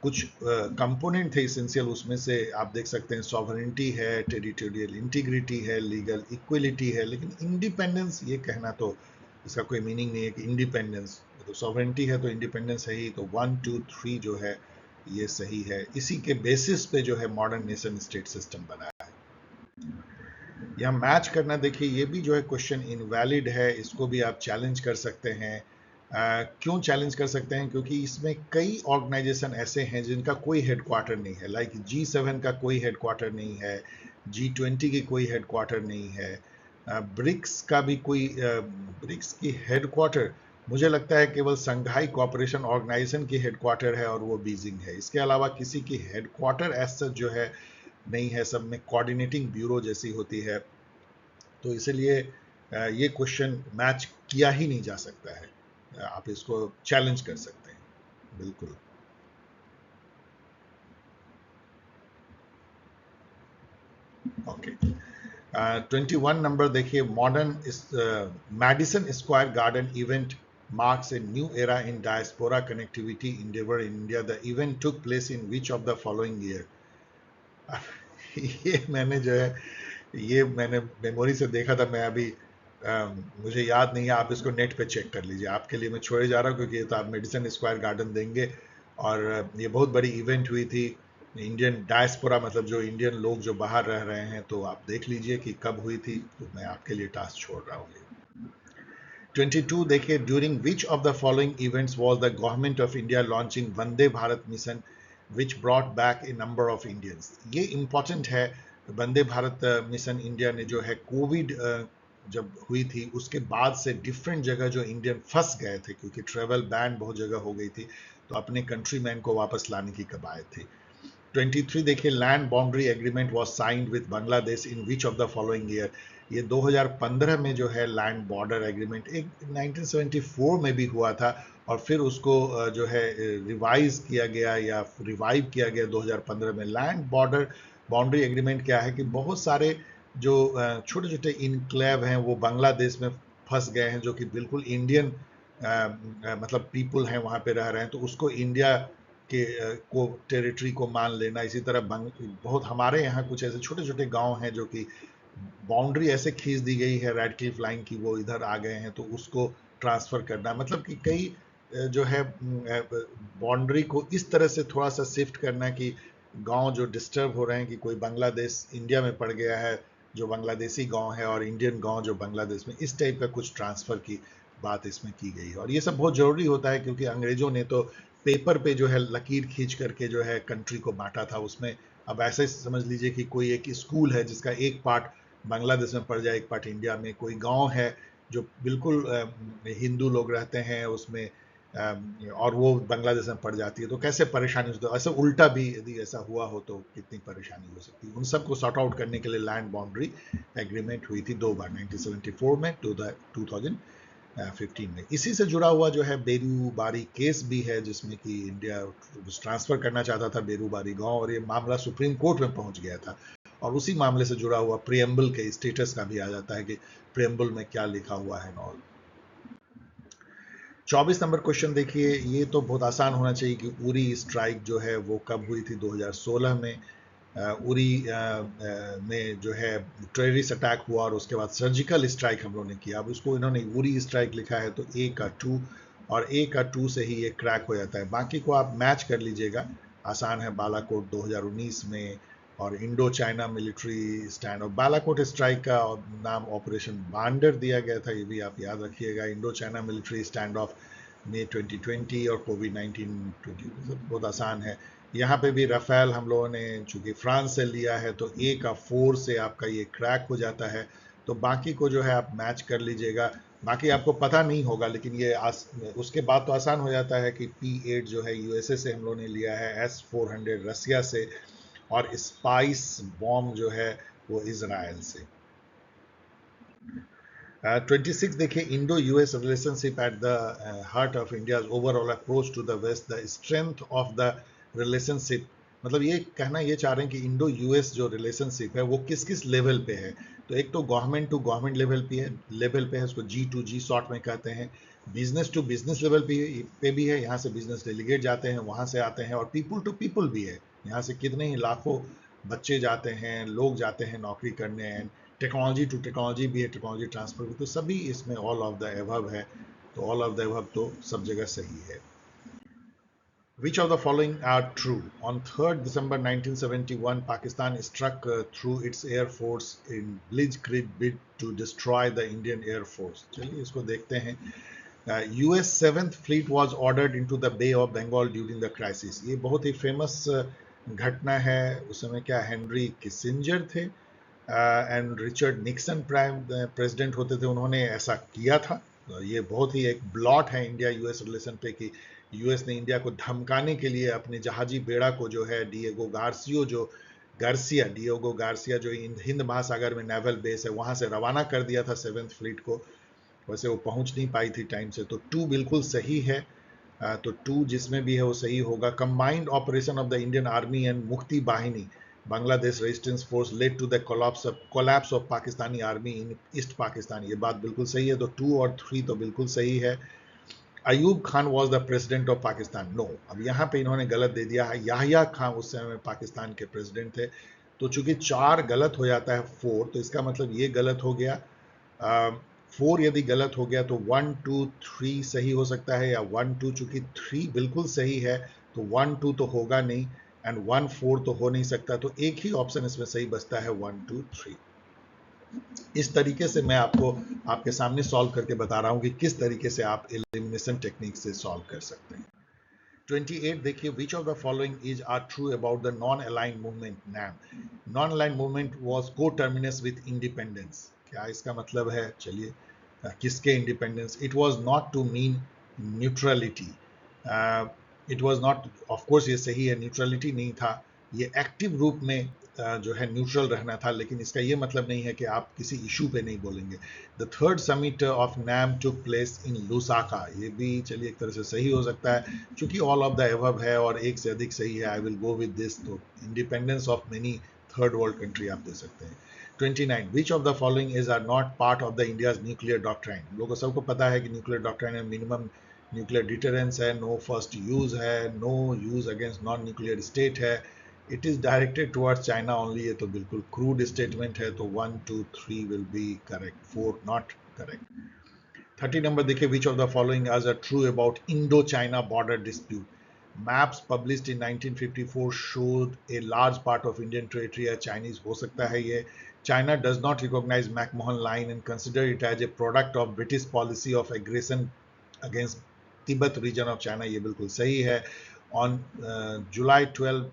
कुछ कंपोनेंट थे इसेंशियल, उसमें से आप देख सकते हैं सॉवरेनिटी है, टेरिटोरियल इंटीग्रिटी है, लीगल इक्वलिटी है। लेकिन इंडिपेंडेंस, ये कहना तो इसका कोई मीनिंग नहीं है कि इंडिपेंडेंस, तो सॉवरेनिटी है तो इंडिपेंडेंस है ही। तो 1, 2, 3 जो है ये सही है। इसी के बेसिस पे जो है मॉडर्न नेशन स्टेट सिस्टम बना है। यहाँ मैच करना देखिए, ये भी जो है क्वेश्चन इनवैलिड है, इसको भी आप चैलेंज कर सकते हैं। क्यों चैलेंज कर सकते हैं? क्योंकि इसमें कई ऑर्गेनाइजेशन ऐसे हैं जिनका कोई हेडक्वार्टर नहीं है। लाइक G7 का कोई हेडक्वार्टर नहीं है, G20 की कोई हेडक्वार्टर नहीं है, ब्रिक्स का भी कोई ब्रिक्स की हेडक्वार्टर मुझे लगता है केवल संघाई कोऑपरेशन ऑर्गेनाइजेशन की हेडक्वार्टर है और वो बीजिंग है। इसके अलावा किसी की हेडक्वार्टर एज सच जो है नहीं है, सब में कोऑर्डिनेटिंग ब्यूरो जैसी होती है। तो इसलिए ये क्वेश्चन मैच किया ही नहीं जा सकता है। आप इसको चैलेंज कर सकते हैं, बिल्कुल। ओके, 21 नंबर देखिए, modern Madison Square garden event marks a new era in diaspora connectivity endeavor in India. The event took place in which of the following year? ये मैंने जो है ये मैंने मेमोरी से देखा था। मैं अभी मुझे याद नहीं है, आप इसको नेट पे चेक कर लीजिए। आपके लिए मैं छोड़े जा रहा हूँ क्योंकि ये तो आप मेडिसन स्क्वायर गार्डन देंगे, और ये बहुत बड़ी इवेंट हुई थी। इंडियन डायस्पोरा मतलब जो इंडियन लोग जो बाहर रह रहे हैं, तो आप देख लीजिए कि कब हुई थी। तो मैं आपके लिए टास्क छोड़ रहा हूँ। 22 देखिए, during which of the following events was the government of India launching Vande Bharat mission which brought back A number of Indians. ये इंपॉर्टेंट है। वंदे भारत मिशन इंडिया ने जो है कोविड जब हुई थी उसके बाद से डिफरेंट जगह जो इंडियन फंस गए थे, क्योंकि ट्रेवल बैन बहुत जगह हो गई थी, तो अपने कंट्रीमैन को वापस लाने की कवायद थी। 23 देखिए, land boundary agreement was signed with Bangladesh in which of the following year. ये 2015 में जो है लैंड बॉर्डर एग्रीमेंट, एक 1974 में भी हुआ था, और फिर उसको जो है रिवाइज किया गया या रिवाइव किया गया 2015 में। लैंड बॉर्डर बाउंड्री एग्रीमेंट क्या है कि बहुत सारे जो छोटे छोटे इनक्लेव हैं वो बांग्लादेश में फंस गए हैं, जो कि बिल्कुल इंडियन मतलब पीपल हैं वहाँ पे रह रहे हैं, तो उसको इंडिया के को टेरिटरी को मान लेना। इसी तरह बहुत हमारे यहाँ कुछ ऐसे छोटे छोटे गांव हैं जो कि बाउंड्री ऐसे खींच दी गई है रेड क्लिफ लाइन की, वो इधर आ गए हैं, तो उसको ट्रांसफर करना, मतलब कि कई जो है बाउंड्री को इस तरह से थोड़ा सा शिफ्ट करना कि गांव जो डिस्टर्ब हो रहे हैं कि कोई बांग्लादेश इंडिया में पड़ गया है जो बांग्लादेशी गांव है और इंडियन गांव जो बांग्लादेश में, इस टाइप का कुछ ट्रांसफर की बात इसमें की गई। और ये सब बहुत जरूरी होता है क्योंकि अंग्रेजों ने तो पेपर पे जो है लकीर खींच करके जो है कंट्री को बांटा था। उसमें अब ऐसे समझ लीजिए कि कोई एक स्कूल है जिसका एक पार्ट बांग्लादेश में पड़ जाए, एक पार्ट इंडिया में, कोई गांव है जो बिल्कुल हिंदू लोग रहते हैं उसमें और वो बांग्लादेश में पड़ जाती है, तो कैसे परेशानी होती है। ऐसे उल्टा भी यदि ऐसा हुआ हो तो कितनी परेशानी हो सकती है। उन सबको सॉर्ट आउट करने के लिए लैंड बाउंड्री एग्रीमेंट हुई थी 2 बार, 1974 में, 2015 में। इसी से जुड़ा हुआ जो है बेरूबारी केस भी है जिसमें कि इंडिया ट्रांसफर करना चाहता था बेरूबारी गांव, और ये मामला सुप्रीम कोर्ट में पहुंच गया था। और उसी मामले से जुड़ा हुआ प्रियम्बल के स्टेटस का भी आ जाता है कि प्रियम्बल में क्या लिखा हुआ है नॉल। 24 नंबर क्वेश्चन देखिए, ये तो बहुत आसान होना चाहिए कि उरी स्ट्राइक जो है वो कब हुई थी? 2016 में उरी में जो है टेररिस्ट अटैक हुआ और उसके बाद सर्जिकल स्ट्राइक हम लोगों ने किया। अब उसको इन्होंने उरी स्ट्राइक लिखा है तो ए का 2 और ए का 2 से ही ये क्रैक हो जाता है। बाकी को आप मैच कर लीजिएगा, आसान है। बालाकोट 2019 में और Indo China military stand of. Balakot strike का नाम ऑपरेशन बांडर दिया गया था, ये भी आप याद रखिएगा। Indo China military stand off मई 2020 और कोविड-19 20, बहुत आसान है। यहाँ पे भी राफेल हम लोगों ने चूंकि फ्रांस से लिया है तो ए का 4 से आपका ये क्रैक हो जाता है। तो बाकी को जो है आप मैच कर लीजिएगा। बाकी आपको पता नहीं होगा लेकिन ये उसके बाद तो आसान हो जाता है कि P8 जो है यूएसए से हम लोगों ने लिया है, S400 रसिया से, और स्पाइस बॉम्ब जो है वो इजराइल से। 26 देखिए, Indo US relationship at the heart of India's overall approach to the west, the strength of the relationship. मतलब ये कहना ये चाह रहे हैं कि इंडो यूएस जो रिलेशनशिप है वो किस किस लेवल पे है। तो एक तो गवर्नमेंट टू गवर्नमेंट लेवल पे है, उसको G2G शॉर्ट में कहते हैं। बिजनेस टू बिजनेस लेवल पे भी है, यहाँ से बिजनेस डेलीगेट जाते हैं, वहाँ से आते हैं। और पीपल टू पीपल भी है, यहाँ से कितने ही लाखों बच्चे जाते हैं, लोग जाते हैं नौकरी करने। टेक्नोलॉजी टू टेक्नोलॉजी भी है, टेक्नोलॉजी ट्रांसफर भी, तो सभी इसमें ऑल ऑफ द एबव है। तो ऑल ऑफ द एबव तो सब जगह सही है। Which of the following are true? On 3rd December 1971, Pakistan struck through its air force in blitzkrieg bid to destroy the Indian Air Force. चलिए इसको देखते हैं। US 7th Fleet was ordered into the Bay of Bengal during the crisis. ये बहुत ही famous घटना है। उस समय क्या हेनरी किसिंजर थे and Richard Nixon prime president होते थे, उन्होंने ऐसा किया था। ये बहुत ही एक ब्लॉट है इंडिया यूएस रिलेशन पे कि यूएस ने इंडिया को धमकाने के लिए अपने जहाजी बेड़ा को जो है डिएगो गार्सिया जो हिंद महासागर में नेवल बेस है वहां से रवाना कर दिया था 7th फ्लीट को। वैसे वो पहुंच नहीं पाई थी टाइम से, तो 2 बिल्कुल सही है। तो 2 जिसमें भी है वो सही होगा। Combined operation of the Indian army and Mukti Bahini Bangladesh resistance force led to the collapse of Pakistani army in East Pakistan, ये बात बिल्कुल सही है। तो 2 और 3 तो बिल्कुल सही है। Ayub Khan was the president of Pakistan, no. अब यहाँ पे इन्होंने गलत दे दिया है, याहिया खान उस समय में पाकिस्तान के प्रेसिडेंट थे। तो चूंकि 4 गलत हो जाता है 4, तो इसका मतलब ये गलत हो गया। 4 यदि गलत हो गया तो 1 2 3 सही हो सकता है, या 1 2, चूंकि 3 बिल्कुल सही है तो 1 2 तो होगा नहीं, एंड 1 4 तो हो नहीं सकता। तो एक ही ऑप्शन इसमें सही बचता है 1 2 3। इस तरीके से मैं आपको आपके सामने सॉल्व करके बता रहा हूं कि किस तरीके से आप एलिमिनेशन टेक्निक से सॉल्व कर सकते हैं। 28 देखिए, which of the following is are true about the non aligned movement NAM? Non aligned movement was coterminous with independence, क्या इसका मतलब है? चलिए, किसके independence? It was not to mean neutrality, it was not, of course ये सही है, neutrality नहीं था। ये एक्टिव रूप में जो है न्यूट्रल रहना था, लेकिन इसका ये मतलब नहीं है कि आप किसी इशू पे नहीं बोलेंगे। The third summit of NAM took place in Lusaka, ये भी चलिए एक तरह से सही हो सकता है, क्योंकि ऑल ऑफ द एबव है और एक से अधिक सही है, I will go with this. तो independence of many third world country आप दे सकते हैं। 29, which of the following is are not part of the India's nuclear doctrine. लोगों को सबको पता है कि न्यूक्लियर डॉक्ट्राइन में मिनिमम न्यूक्लियर डिटरेंस है, नो फर्स्ट यूज है, no use against non nuclear state है, it is directed towards China only. ये तो बिल्कुल क्रूड स्टेटमेंट है, तो 1 2 3 will be correct, 4 not correct. 30 number देखिए, which of the following are true about Indo China border dispute. Maps published in 1954 showed a large part of Indian territory as Chinese। हो सकता है ये। China does not recognize McMahon Line and consider it as a product of British policy of aggression against Tibet region of China। ये बिल्कुल सही है। On July 12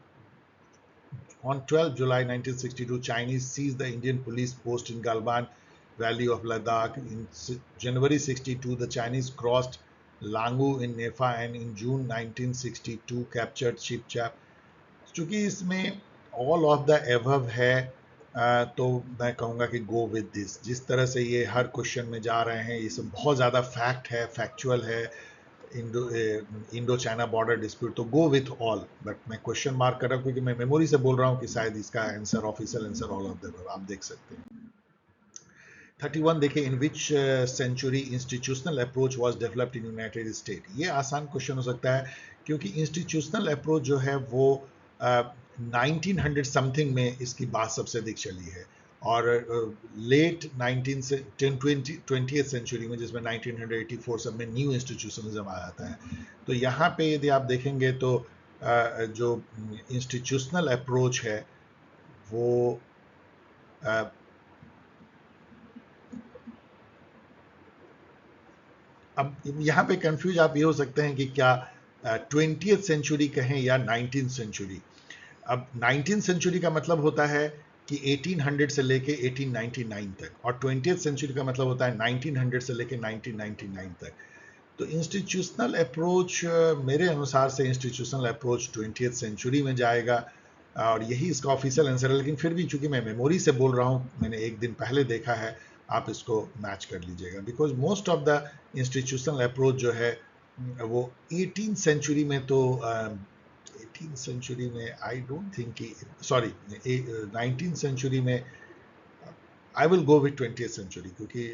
On 12 July 1962, Chinese seized the Indian police post in Galban Valley of Ladakh. In January 62, the Chinese crossed Langu in Nepal and in June 1962 captured Shipchap। चूंकि इसमें all of the above है, तो मैं कहूँगा कि go with this। जिस तरह से ये हर क्वेश्चन में जा रहे हैं, ये सब बहुत ज़्यादा फैक्ट है, फैक्चुअल है। इंडो चाइना बॉर्डर डिस्प्यूट, तो गो विथ ऑल। बट मैं क्वेश्चन मार्क कर रहा हूँ क्योंकि मैं मेमोरी से बोल रहा हूँ कि शायद इसका answer, official answer all of the above, आप देख सकते हैं। 31 देखिए, in which century institutional approach was developed in United State. ये आसान क्वेश्चन हो सकता है क्योंकि इंस्टीट्यूशनल अप्रोच जो है वो 1900 समथिंग में इसकी बात सबसे अधिक चली है, और लेट 19 से 20th सेंचुरी में, जिसमें 1984 सब में न्यू इंस्टीट्यूशनलिज्म आ जाता है। तो यहाँ पे यदि आप देखेंगे तो जो इंस्टीट्यूशनल अप्रोच है वो अब यहाँ पे कंफ्यूज आप ये हो सकते हैं कि क्या 20th सेंचुरी कहें या 19th सेंचुरी। अब 19th सेंचुरी का मतलब होता है कि 1800 से लेके 1899 तक, और 20th सेंचुरी का मतलब होता है 1900 से लेके 1999 तक। तो इंस्टीट्यूशनल अप्रोच, मेरे अनुसार से इंस्टीट्यूशनल अप्रोच 20th सेंचुरी में जाएगा, और यही इसका ऑफिशियल आंसर है। लेकिन फिर भी चूंकि मैं मेमोरी से बोल रहा हूँ, मैंने एक दिन पहले देखा है, आप इसको मैच कर लीजिएगा। Because most of the institutional approach जो है वो 18th सेंचुरी में, तो 18th सेंचुरी में आई डोंट थिंक कि, सॉरी 19th सेंचुरी में, I will go with 20th century, क्योंकि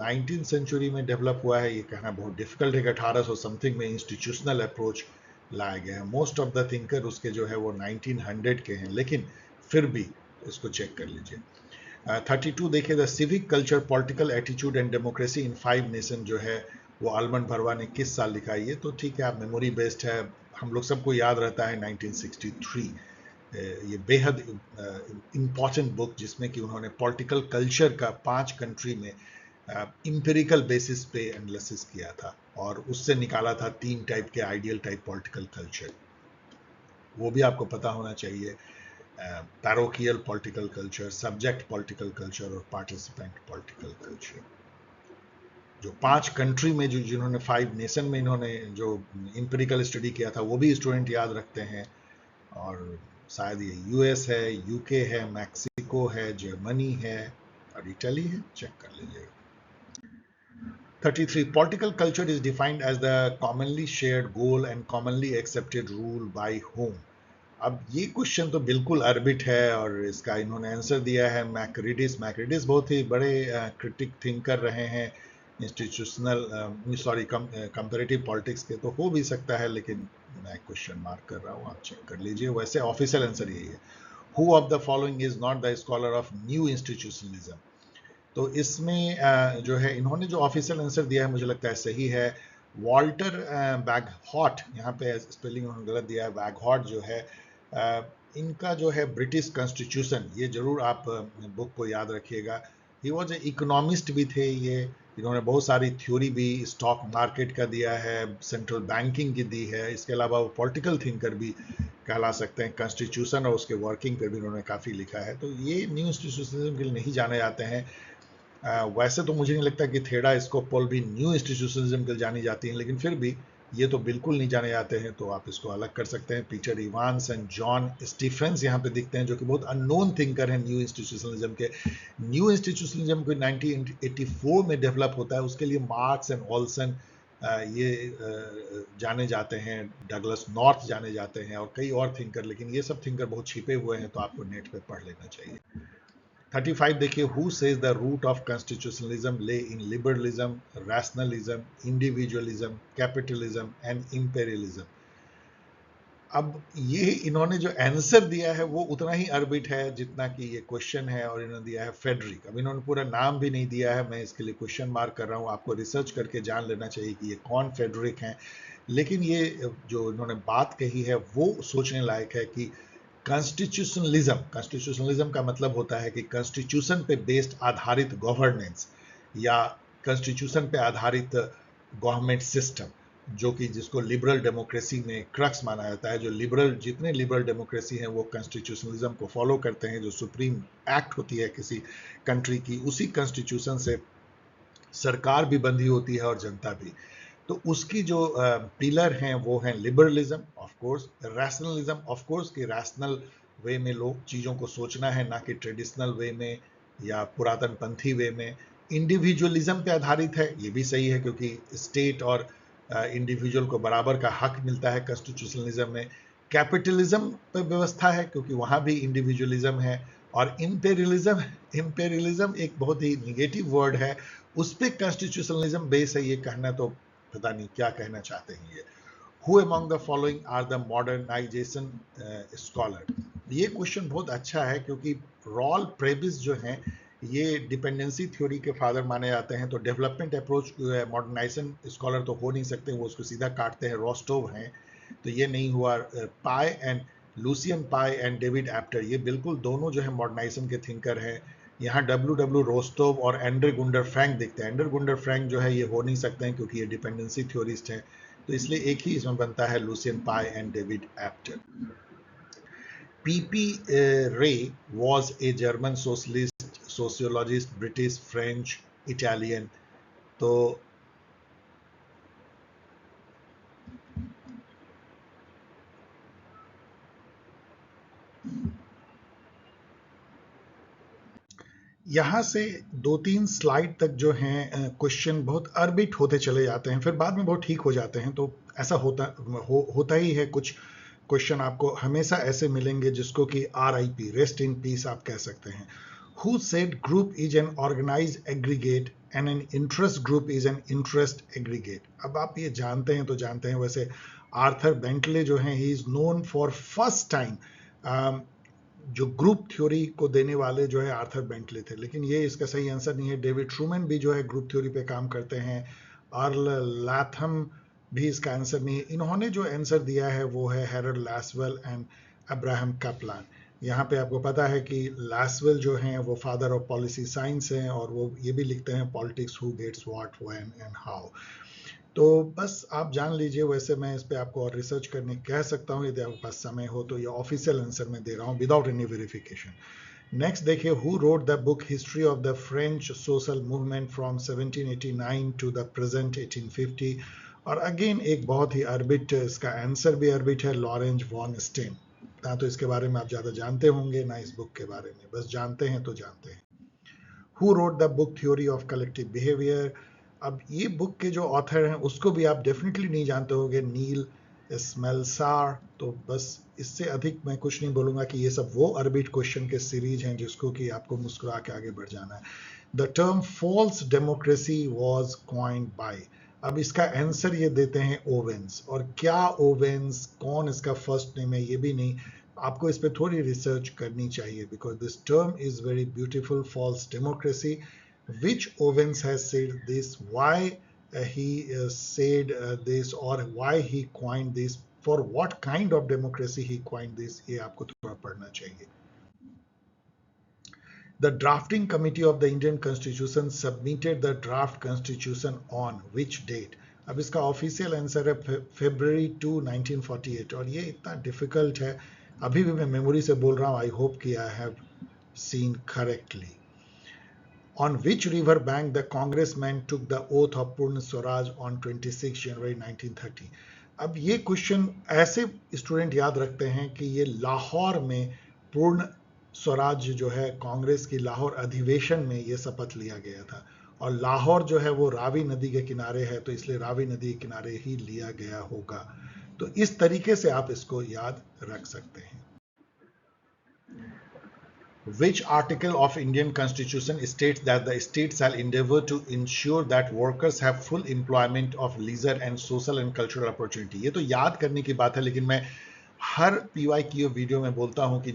19th सेंचुरी में डेवलप हुआ है, ये कहना बहुत डिफिकल्ट है कि 1800 समथिंग में इंस्टीट्यूशनल अप्रोच लाया गया है। मोस्ट ऑफ द थिंकर उसके जो है वो 1900 के हैं, लेकिन फिर भी इसको चेक कर लीजिए। 32 देखिए, the civic culture, political attitude and democracy in 5 nation जो है वो आलमंड भरवा ने किस साल लिखा है। ये तो ठीक है, आप मेमोरी बेस्ड है, हम लोग सबको याद रहता है 1963। ये बेहद इम्पॉर्टेंट बुक, जिसमें कि उन्होंने पॉलिटिकल कल्चर का 5 कंट्री में इंपेरिकल बेसिस पे एनालिसिस किया था, और उससे निकाला था 3 टाइप के आइडियल टाइप पॉलिटिकल कल्चर। वो भी आपको पता होना चाहिए, parochial political culture, subject political culture और पार्टिसिपेंट पॉलिटिकल कल्चर। जो 5 कंट्री में, जो जिन्होंने 5 नेशन में इन्होंने जो इंपेरिकल स्टडी किया था, वो भी स्टूडेंट याद रखते हैं। और शायद ये यूएस है, यूके है, मैक्सिको है, जर्मनी है और इटली है, चेक कर लीजिएगा। 33 political culture is defined as the commonly shared goal and commonly accepted rule by whom। अब ये क्वेश्चन तो बिल्कुल अर्बिट है, और इसका इन्होंने आंसर दिया है मैक्रिडिस। मैक्रिडिस बहुत ही बड़े क्रिटिक थिंकर रहे हैं इंस्टीट्यूशनल, सॉरी कंपैरेटिव पॉलिटिक्स के, तो हो भी सकता है, लेकिन मैं क्वेश्चन मार्क कर रहा हूँ, आप चेक कर लीजिए। वैसे ऑफिशियल आंसर यही है, who of the following is not the scholar of new institutionalism. तो इसमें जो है इन्होंने जो ऑफिशियल आंसर दिया है, मुझे लगता है सही है, वॉल्टर बैगहॉट। यहाँ पे स्पेलिंग उन्होंने गलत दिया है, बैगहॉट जो है, इनका जो है ब्रिटिश कॉन्स्टिट्यूशन, ये जरूर आप बुक को याद रखिएगा। ही वॉज ए इकोनॉमिस्ट भी थे ये, इन्होंने बहुत सारी थ्योरी भी स्टॉक मार्केट का दिया है, सेंट्रल बैंकिंग की दी है, इसके अलावा वो पॉलिटिकल थिंकर भी कहला सकते हैं। कॉन्स्टिट्यूशन और उसके वर्किंग पर भी उन्होंने काफ़ी लिखा है। तो ये न्यू इंस्टीट्यूशनिज्म के लिए नहीं जाने जाते हैं। वैसे तो मुझे नहीं लगता कि थेड़ा स्कोपोल भी न्यू इंस्टीट्यूशनिज्म के लिए जानी जाती हैं, लेकिन फिर भी ये तो बिल्कुल नहीं जाने जाते हैं, तो आप इसको अलग कर सकते हैं। Peter Evans and John Stephens यहाँ पे दिखते हैं, जो कि बहुत अननोन थिंकर हैं न्यू इंस्टीट्यूशनलिज्म के। न्यू इंस्टीट्यूशनलिज्म को 1984 में डेवलप होता है, उसके लिए मार्क्स एंड ऑल्सन ये जाने जाते हैं, डगलस नॉर्थ जाने जाते हैं और कई और थिंकर, लेकिन ये सब थिंकर बहुत छिपे हुए हैं, तो आपको नेट पे पढ़ लेना चाहिए। 35 देखिए, who says the root of constitutionalism lay in liberalism, rationalism, individualism, capitalism and imperialism. अब ये इन्होंने जो आंसर दिया है वो उतना ही अरबिट है जितना कि ये क्वेश्चन है, और इन्होंने दिया है फेडरिक। अब इन्होंने पूरा नाम भी नहीं दिया है, मैं इसके लिए क्वेश्चन मार्क कर रहा हूँ। आपको रिसर्च करके जान लेना चाहिए कि ये कौन फेडरिक हैं, लेकिन ये जो इन्होंने बात कही है वो सोचने लायक है कि कॉन्स्टिट्यूशनलिज्म का मतलब होता है कि कॉन्स्टिट्यूशन पे बेस्ड आधारित गवर्नेंस या कॉन्स्टिट्यूशन पे आधारित गवर्नमेंट सिस्टम, जो कि जिसको लिबरल डेमोक्रेसी में क्रक्स माना जाता है। जो जितने लिबरल डेमोक्रेसी हैं वो कॉन्स्टिट्यूशनलिज्म को फॉलो करते हैं। जो सुप्रीम एक्ट होती है किसी कंट्री की, उसी कॉन्स्टिट्यूशन से सरकार भी बंधी होती है और जनता भी। तो उसकी जो पिलर हैं वो हैं liberalism, of course, rationalism, of course कि रैशनल वे में लोग चीज़ों को सोचना है, ना कि ट्रेडिशनल वे में या पुरातन पंथी वे में। इंडिविजुअलिज्म पे आधारित है, ये भी सही है, क्योंकि स्टेट और इंडिविजुअल को बराबर का हक मिलता है कॉन्स्टिट्यूशनलिज्म में। कैपिटलिज्म पे व्यवस्था है, क्योंकि वहाँ भी इंडिविजुअलिज्म है। और इंपेरियलिज्म एक बहुत ही निगेटिव वर्ड है, उस पर कॉन्स्टिट्यूशनलिज्म बेस है। ये कहना तो पता नहीं क्या कहना चाहते हैं ये। Who among the following are the modernization scholar? ये क्वेश्चन बहुत अच्छा है, क्योंकि रॉल प्रेबिस जो हैं ये डिपेंडेंसी थ्योरी के फादर माने जाते हैं। तो डेवलपमेंट अप्रोच मॉडर्नाइजेशन स्कॉलर तो हो नहीं सकते, वो उसको सीधा काटते हैं। रोस्टोव हैं, तो ये नहीं हुआ। Pye and Lucian Pye and David Apter, ये बिल्कुल दोनों जो है मॉडर्नाइजेशन के थिंकर हैं। यहाँ डब्ल्यू रोस्टोव और एंडर गुंडर फ्रैंक दिखते हैं। एंडर गुंडर फ्रैंक जो है ये हो नहीं सकते हैं, क्योंकि ये डिपेंडेंसी थ्योरिस्ट हैं, तो इसलिए एक ही इसमें बनता है, Lucian Pye and David Apter. P P Ray was a German sociologist, British, French, Italian. तो यहाँ से 2-3 स्लाइड तक जो हैं क्वेश्चन बहुत अरबिट होते चले जाते हैं, फिर बाद में बहुत ठीक हो जाते हैं। तो ऐसा होता ही है। कुछ क्वेश्चन आपको हमेशा ऐसे मिलेंगे जिसको कि RIP, रेस्ट इन पीस आप कह सकते हैं। Who said group is an organized aggregate and an interest group is an interest aggregate? अब आप ये जानते हैं तो जानते हैं। वैसे आर्थर बेंटले जो हैं, he is known for first time जो ग्रुप थ्योरी को देने वाले जो है आर्थर बेंटले थे, लेकिन ये इसका सही आंसर नहीं है। डेविड ट्रूमैन भी जो है ग्रुप थ्योरी पे काम करते हैं। अर्ल लैथम भी इसका आंसर नहीं है। इन्होंने जो आंसर दिया है वो है हैरोल्ड लैसवेल एंड अब्राहम कैपलान। यहाँ पे आपको पता है कि लैसवेल जो हैं वो फादर ऑफ पॉलिसी साइंस हैं, और वो ये भी लिखते हैं politics, who gets what, when and how. तो बस आप जान लीजिए। वैसे मैं इस पे आपको और रिसर्च करने कह सकता हूँ, यदि आपके पास समय हो तो। ये ऑफिशियल आंसर मैं दे रहा हूँ विदाउट एनी वेरिफिकेशन। नेक्स्ट देखिए, who wrote the book history of the French social movement from 1789 to the present 1850। और अगेन एक बहुत ही अरबिट, इसका आंसर भी अरबिट है, लॉरेंज वॉन स्टेन। ना तो इसके बारे में आप ज़्यादा जानते होंगे, ना इस बुक के बारे में, बस जानते हैं तो जानते हैं। Who wrote the book theory of collective behaviour? अब ये बुक के जो ऑथर हैं उसको भी आप डेफिनेटली नहीं जानते होंगे, नील स्मेल्सार। तो बस इससे अधिक मैं कुछ नहीं बोलूंगा कि ये सब वो अरबिट क्वेश्चन के सीरीज हैं जिसको कि आपको मुस्कुरा के आगे बढ़ जाना है। The term false democracy was coined by. अब इसका आंसर ये देते हैं ओवेंस, और क्या ओवेंस, कौन इसका फर्स्ट नेम है ये भी नहीं। आपको इस पे थोड़ी रिसर्च करनी चाहिए, because this term is very beautiful, false democracy. Which Owens has said this, why he said this, or why he coined this, for what kind of democracy he coined this, ये आपको थोड़ा पढ़ना चाहिए। The drafting committee of the Indian Constitution submitted the draft constitution on which date? अब इसका official answer है February 2, 1948। और ये इतना डिफिकल्ट है, अभी भी मैं मेमोरी से बोल रहा हूँ। आई होप कि I have seen correctly. On which river bank the congressman took the oath of Purna Swaraj on 26 January 1930? अब ये क्वेश्चन ऐसे स्टूडेंट याद रखते हैं कि ये लाहौर में पूर्ण स्वराज जो है कांग्रेस की लाहौर अधिवेशन में ये शपथ लिया गया था, और लाहौर जो है वो रावी नदी के किनारे है, तो इसलिए रावी नदी के किनारे ही लिया गया होगा। तो इस तरीके से आप इसको याद रख सकते हैं। Which article of Indian Constitution states that the state shall endeavor to ensure that workers have full employment of leisure and social and cultural opportunity? ये तो याद करने की बात है, लेकिन मैं हर PYQ वीडियो में बोलता हूं कि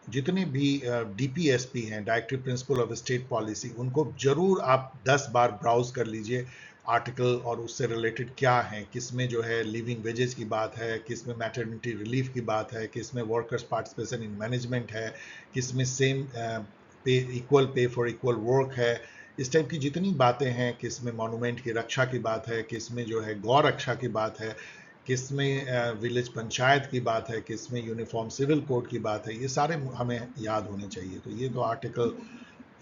जितने भी DPSP हैं, directive principle of state policy, उनको जरूर आप 10 बार ब्राउज कर लीजिए आर्टिकल, और उससे रिलेटेड क्या है, किसमें जो है लिविंग वेजेस की बात है, किसमें मैटरनिटी रिलीफ की बात है, किसमें वर्कर्स पार्टिसिपेशन इन मैनेजमेंट है, किसमें सेम पे equal pay for equal work है, इस टाइप की जितनी बातें हैं, किसमें मॉन्यूमेंट की रक्षा की बात है, किसमें जो है गौ रक्षा की बात है, किसमें विलेज पंचायत की बात है, किसमें यूनिफॉर्म सिविल कोड की बात है, ये सारे हमें याद होने चाहिए। तो ये तो आर्टिकल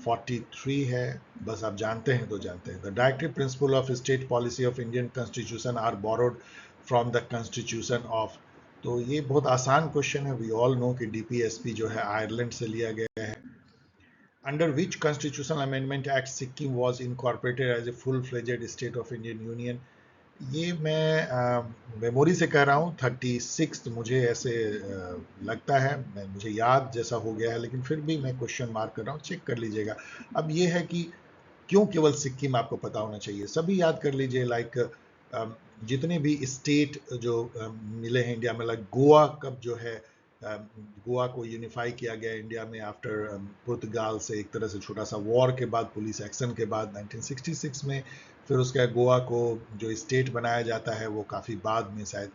43 है, बस आप जानते हैं तो जानते हैं। The directive principle of state policy of Indian constitution are borrowed from the constitution of, तो ये बहुत आसान क्वेश्चन है। वी ऑल नो कि DPSP जो है आयरलैंड से लिया गया है। Under which constitutional amendment act Sikkim was incorporated as a full fledged state of Indian union? ये मैं मेमोरी से कह रहा हूँ, 36 मुझे ऐसे लगता है, मुझे याद जैसा हो गया है, लेकिन फिर भी मैं क्वेश्चन मार्क कर रहा हूँ, चेक कर लीजिएगा। अब ये है कि क्यों केवल सिक्किम आपको पता होना चाहिए, सभी याद कर लीजिए। लाइक जितने भी स्टेट जो मिले हैं इंडिया में, लाइक गोवा कब जो है गोवा को यूनिफाई किया गया इंडिया में आफ्टर पुर्तगाल से, एक तरह से छोटा सा वॉर के बाद, पुलिस एक्शन के बाद 1966 में। फिर उसके गोवा को जो स्टेट बनाया जाता है वो काफ़ी बाद में, शायद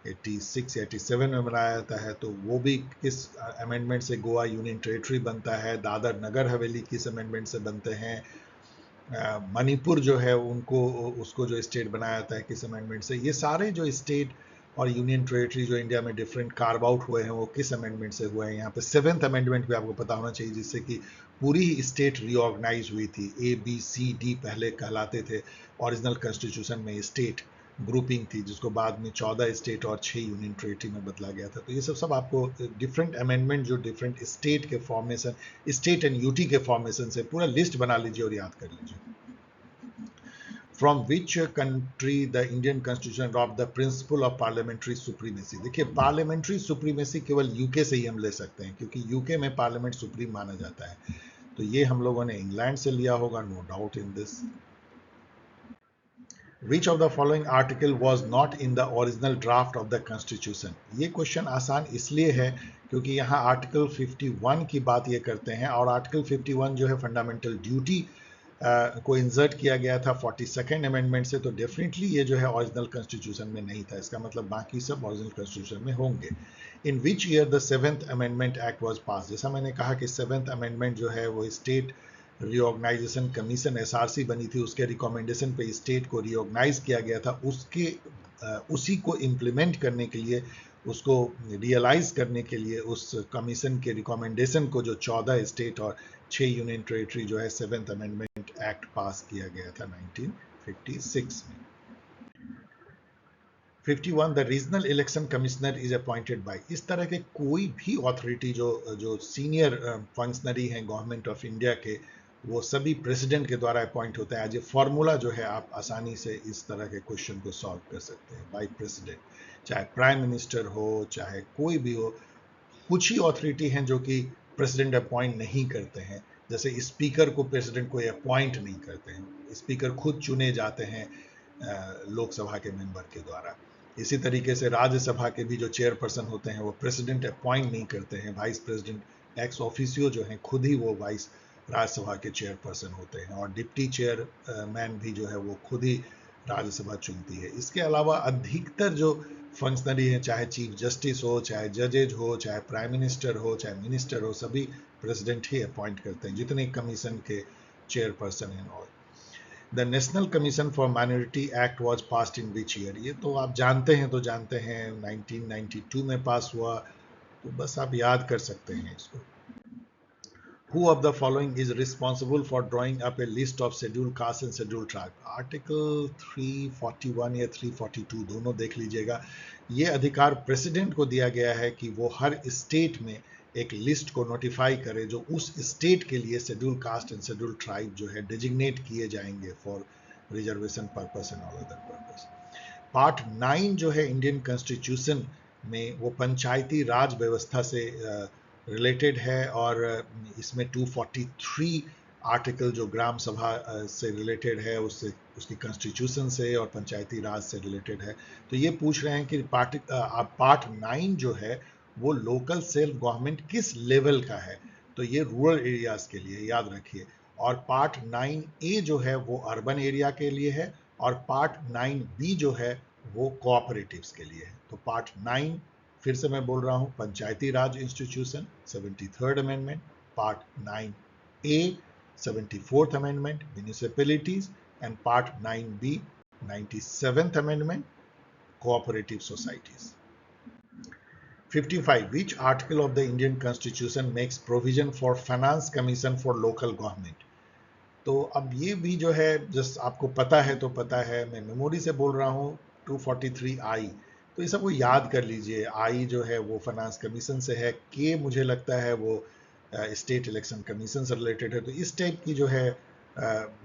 86 या 87 में बनाया जाता है। तो वो भी किस अमेंडमेंट से गोवा यूनियन टेरिटरी बनता है, दादर नगर हवेली किस अमेंडमेंट से बनते हैं, मणिपुर जो है उनको उसको जो स्टेट बनाया जाता है किस अमेंडमेंट से, ये सारे जो स्टेट और यूनियन टेरिटरी जो इंडिया में डिफरेंट कार्व आउट हुए हैं वो किस अमेंडमेंट से हुए हैं। यहाँ पे 7th अमेंडमेंट भी आपको पता होना चाहिए, जिससे कि पूरी स्टेट रीऑर्गेनाइज हुई थी। ABCD पहले कहलाते थे ओरिजिनल कॉन्स्टिट्यूशन में, स्टेट ग्रुपिंग थी, जिसको बाद में 14 स्टेट और 6 यूनियन टेरिटरी में बदला गया था। तो ये सब आपको डिफरेंट अमेंडमेंट जो डिफरेंट स्टेट के फॉर्मेशन, स्टेट एंड यूटी के फॉर्मेशन से पूरा लिस्ट बना लीजिए और याद कर लीजिए। From which country the Indian Constitution adopt the principle of parliamentary supremacy? देखिए, पार्लियामेंट्री सुप्रीमेसी केवल यूके से ही हम ले सकते हैं, क्योंकि यूके में पार्लियामेंट सुप्रीम माना जाता है। तो ये हम लोगों ने इंग्लैंड से लिया होगा, no doubt in this. Which of the following article was not in the original draft of the constitution? ये क्वेश्चन आसान इसलिए है क्योंकि यहाँ आर्टिकल 51 की बात ये करते हैं, और आर्टिकल 51 जो है फंडामेंटल ड्यूटी को इंसर्ट किया गया था 42nd अमेंडमेंट से, तो डेफिनेटली ये जो है ओरिजिनल कॉन्स्टिट्यूशन में नहीं था। इसका मतलब बाकी सब ओरिजिनल कॉन्स्टिट्यूशन में होंगे। In which year the 7th amendment act was pass? जैसा मैंने कहा कि 7th अमेंडमेंट जो है वो स्टेट रीऑर्गेनाइजेशन कमीशन SRC बनी थी, उसके रिकमेंडेशन पे स्टेट को रीऑर्गेनाइज किया गया था। उसी को इम्प्लीमेंट करने के लिए, उसको रियलाइज करने के लिए, उस कमीशन के रिकमेंडेशन को जो 14 स्टेट और 6 यूनियन टेरिटरी जो है 7th अमेंडमेंट एक्ट पास किया गया था 1956 में। 51 the regional election commissioner is appointed by, इस तरह के कोई भी अथॉरिटी जो सीनियर फंक्शनरी हैं गवर्नमेंट ऑफ इंडिया के, वो सभी प्रेसिडेंट के द्वारा अपॉइंट होते हैं। एज ए फॉर्मूला जो है आप आसानी से इस तरह के क्वेश्चन को सॉल्व कर सकते हैं। बाय प्रेसिडेंट, चाहे प्राइम मिनिस्टर हो, चाहे कोई भी हो, कुछ ही अथॉरिटी हैं जो कि प्रेसिडेंट अपॉइंट नहीं करते हैं। जैसे स्पीकर को प्रेसिडेंट कोई अपॉइंट नहीं करते हैं, स्पीकर खुद चुने जाते हैं लोकसभा के मेंबर के द्वारा। इसी तरीके से राज्यसभा के भी जो चेयरपर्सन होते हैं वो प्रेसिडेंट अपॉइंट नहीं करते हैं, वाइस प्रेसिडेंट एक्स ऑफिसियो जो हैं खुद ही वो वाइस राज्यसभा के चेयरपर्सन होते हैं, और डिप्टी चेयरमैन भी जो है वो खुद ही राज्यसभा चुनती है। इसके अलावा अधिकतर जो फंक्शनरी हैं, चाहे चीफ जस्टिस हो, चाहे जजेज हो, चाहे प्राइम मिनिस्टर हो, चाहे मिनिस्टर हो, सभी प्रेसिडेंट ही अपॉइंट करते हैं, जितने कमीशन के चेयरपर्सन हैं। और the national commission for minority act was passed in which year? ये तो आप जानते हैं, 1992 में पास हुआ, तो बस आप याद कर सकते हैं इसको। Who of the following is responsible for drawing up a list of scheduled caste and scheduled tribe? Article 341 या 342 दोनों देख लीजिएगा। ये अधिकार प्रेसिडेंट को दिया गया है कि वो हर स्टेट में एक लिस्ट को नोटिफाई करे जो उस स्टेट के लिए schedule caste and schedule tribe जो है डेजिग्नेट किए जाएंगे for reservation purpose and all other purpose. Part 9 जो है इंडियन कॉन्स्टिट्यूशन में वो पंचायती राज व्यवस्था से रिलेटेड है और इसमें 243 आर्टिकल जो ग्राम सभा से रिलेटेड है उससे उसकी कॉन्स्टिट्यूशन से और पंचायती राज से रिलेटेड है। तो ये पूछ रहे हैं कि पार्ट 9 जो है वो लोकल सेल्फ गवर्नमेंट किस लेवल का है, तो ये रूरल एरियाज के लिए याद रखिए। और पार्ट 9A जो है वो अर्बन एरिया के लिए है और पार्ट 9B जो है वो कोऑपरेटिव्स के लिए है। तो पार्ट 9 फिर से मैं बोल रहा हूं, Panchayati Raj institution 73rd amendment, part 9A 74th amendment municipalities and part 9B 97th amendment cooperative societies. 55 which article of the Indian Constitution makes provision for finance commission for local government? तो अब ये भी जो है जस्ट आपको पता है तो पता है, मैं मेमोरी से बोल रहा हूँ 243I, तो ये सबको याद कर लीजिए। आई जो है वो फाइनेंस कमीशन से है, के मुझे लगता है वो स्टेट इलेक्शन कमीशन से रिलेटेड है। तो इस टाइप की जो है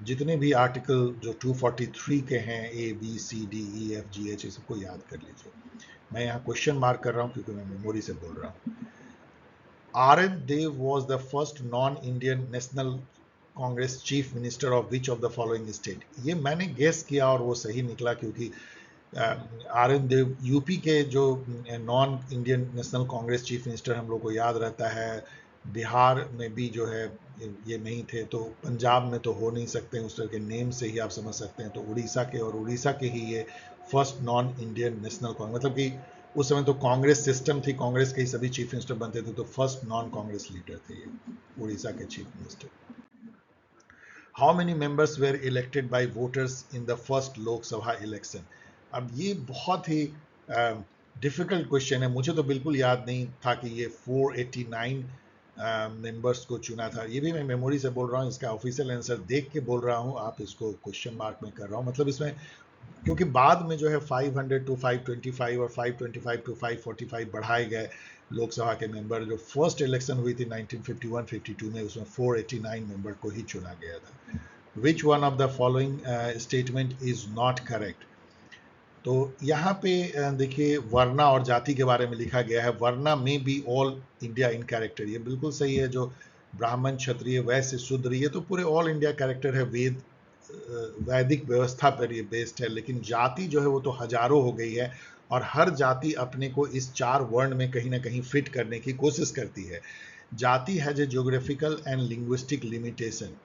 जितने भी आर्टिकल जो 243 के हैं ABCDEFGH ये सबको याद कर लीजिए। मैं यहाँ क्वेश्चन मार्क कर रहा हूँ क्योंकि मैं मेमोरी से बोल रहा हूँ। R.N. Dev was the first non-Indian national Congress chief minister of which of the following state? ये मैंने गेस किया और वो सही निकला क्योंकि R.N. देव यूपी के जो non Indian national Congress chief minister हम लोग को याद रहता है, बिहार में भी जो है ये नहीं थे, तो पंजाब में तो हो नहीं सकते, उस तरह के नेम से ही आप समझ सकते हैं। तो उड़ीसा के, और उड़ीसा के ही ये first non Indian national Congress, मतलब कि उस समय तो कांग्रेस सिस्टम थी, कांग्रेस के ही सभी चीफ मिनिस्टर बनते थे, तो फर्स्ट नॉन कांग्रेस लीडर थे ये उड़ीसा के chief minister. How many members were elected by voters in the first Lok Sabha election? अब ये बहुत ही डिफिकल्ट क्वेश्चन है, मुझे तो बिल्कुल याद नहीं था कि ये 489 मेंबर्स को चुना था। ये भी मैं मेमोरी से बोल रहा हूँ, इसका ऑफिशियल आंसर देख के बोल रहा हूँ, आप इसको क्वेश्चन मार्क में कर रहा हूँ। मतलब इसमें क्योंकि बाद में जो है 500 to 525 और 525 to 545 बढ़ाए गए लोकसभा के मेंबर। जो फर्स्ट इलेक्शन हुई थी 1951-52 में, उसमें 489 मेंबर को ही चुना गया था। Which one of the following statement is not correct? तो यहाँ पे देखिए वर्ना और जाति के बारे में लिखा गया है, वर्ना में be all India in character, ये बिल्कुल सही है। जो ब्राह्मण क्षत्रिय वैश्य शूद्र ये तो पूरे ऑल इंडिया कैरेक्टर है, वैदिक व्यवस्था पर ये बेस्ड है। लेकिन जाति जो है वो तो हजारों हो गई है और हर जाति अपने को इस 4 वर्ण में कहीं ना कहीं फिट करने की कोशिश करती है। जाति has a geographical and linguistic limitation,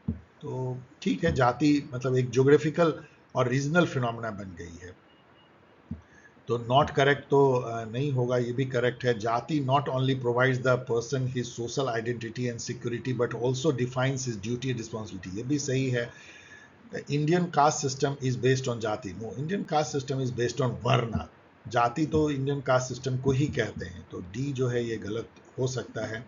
तो ठीक है, जाति मतलब एक ज्योग्राफिकल और रीजनल फिनोमेना बन गई है। तो नॉट करेक्ट तो नहीं होगा, ये भी करेक्ट है। Jati not only provides the person his social identity and security but also defines his duty and responsibility, ये भी सही है। Indian caste system is based on jati, no, Indian caste system is based on varna. जाति तो Indian caste system को ही कहते हैं, तो डी जो है ये गलत हो सकता है।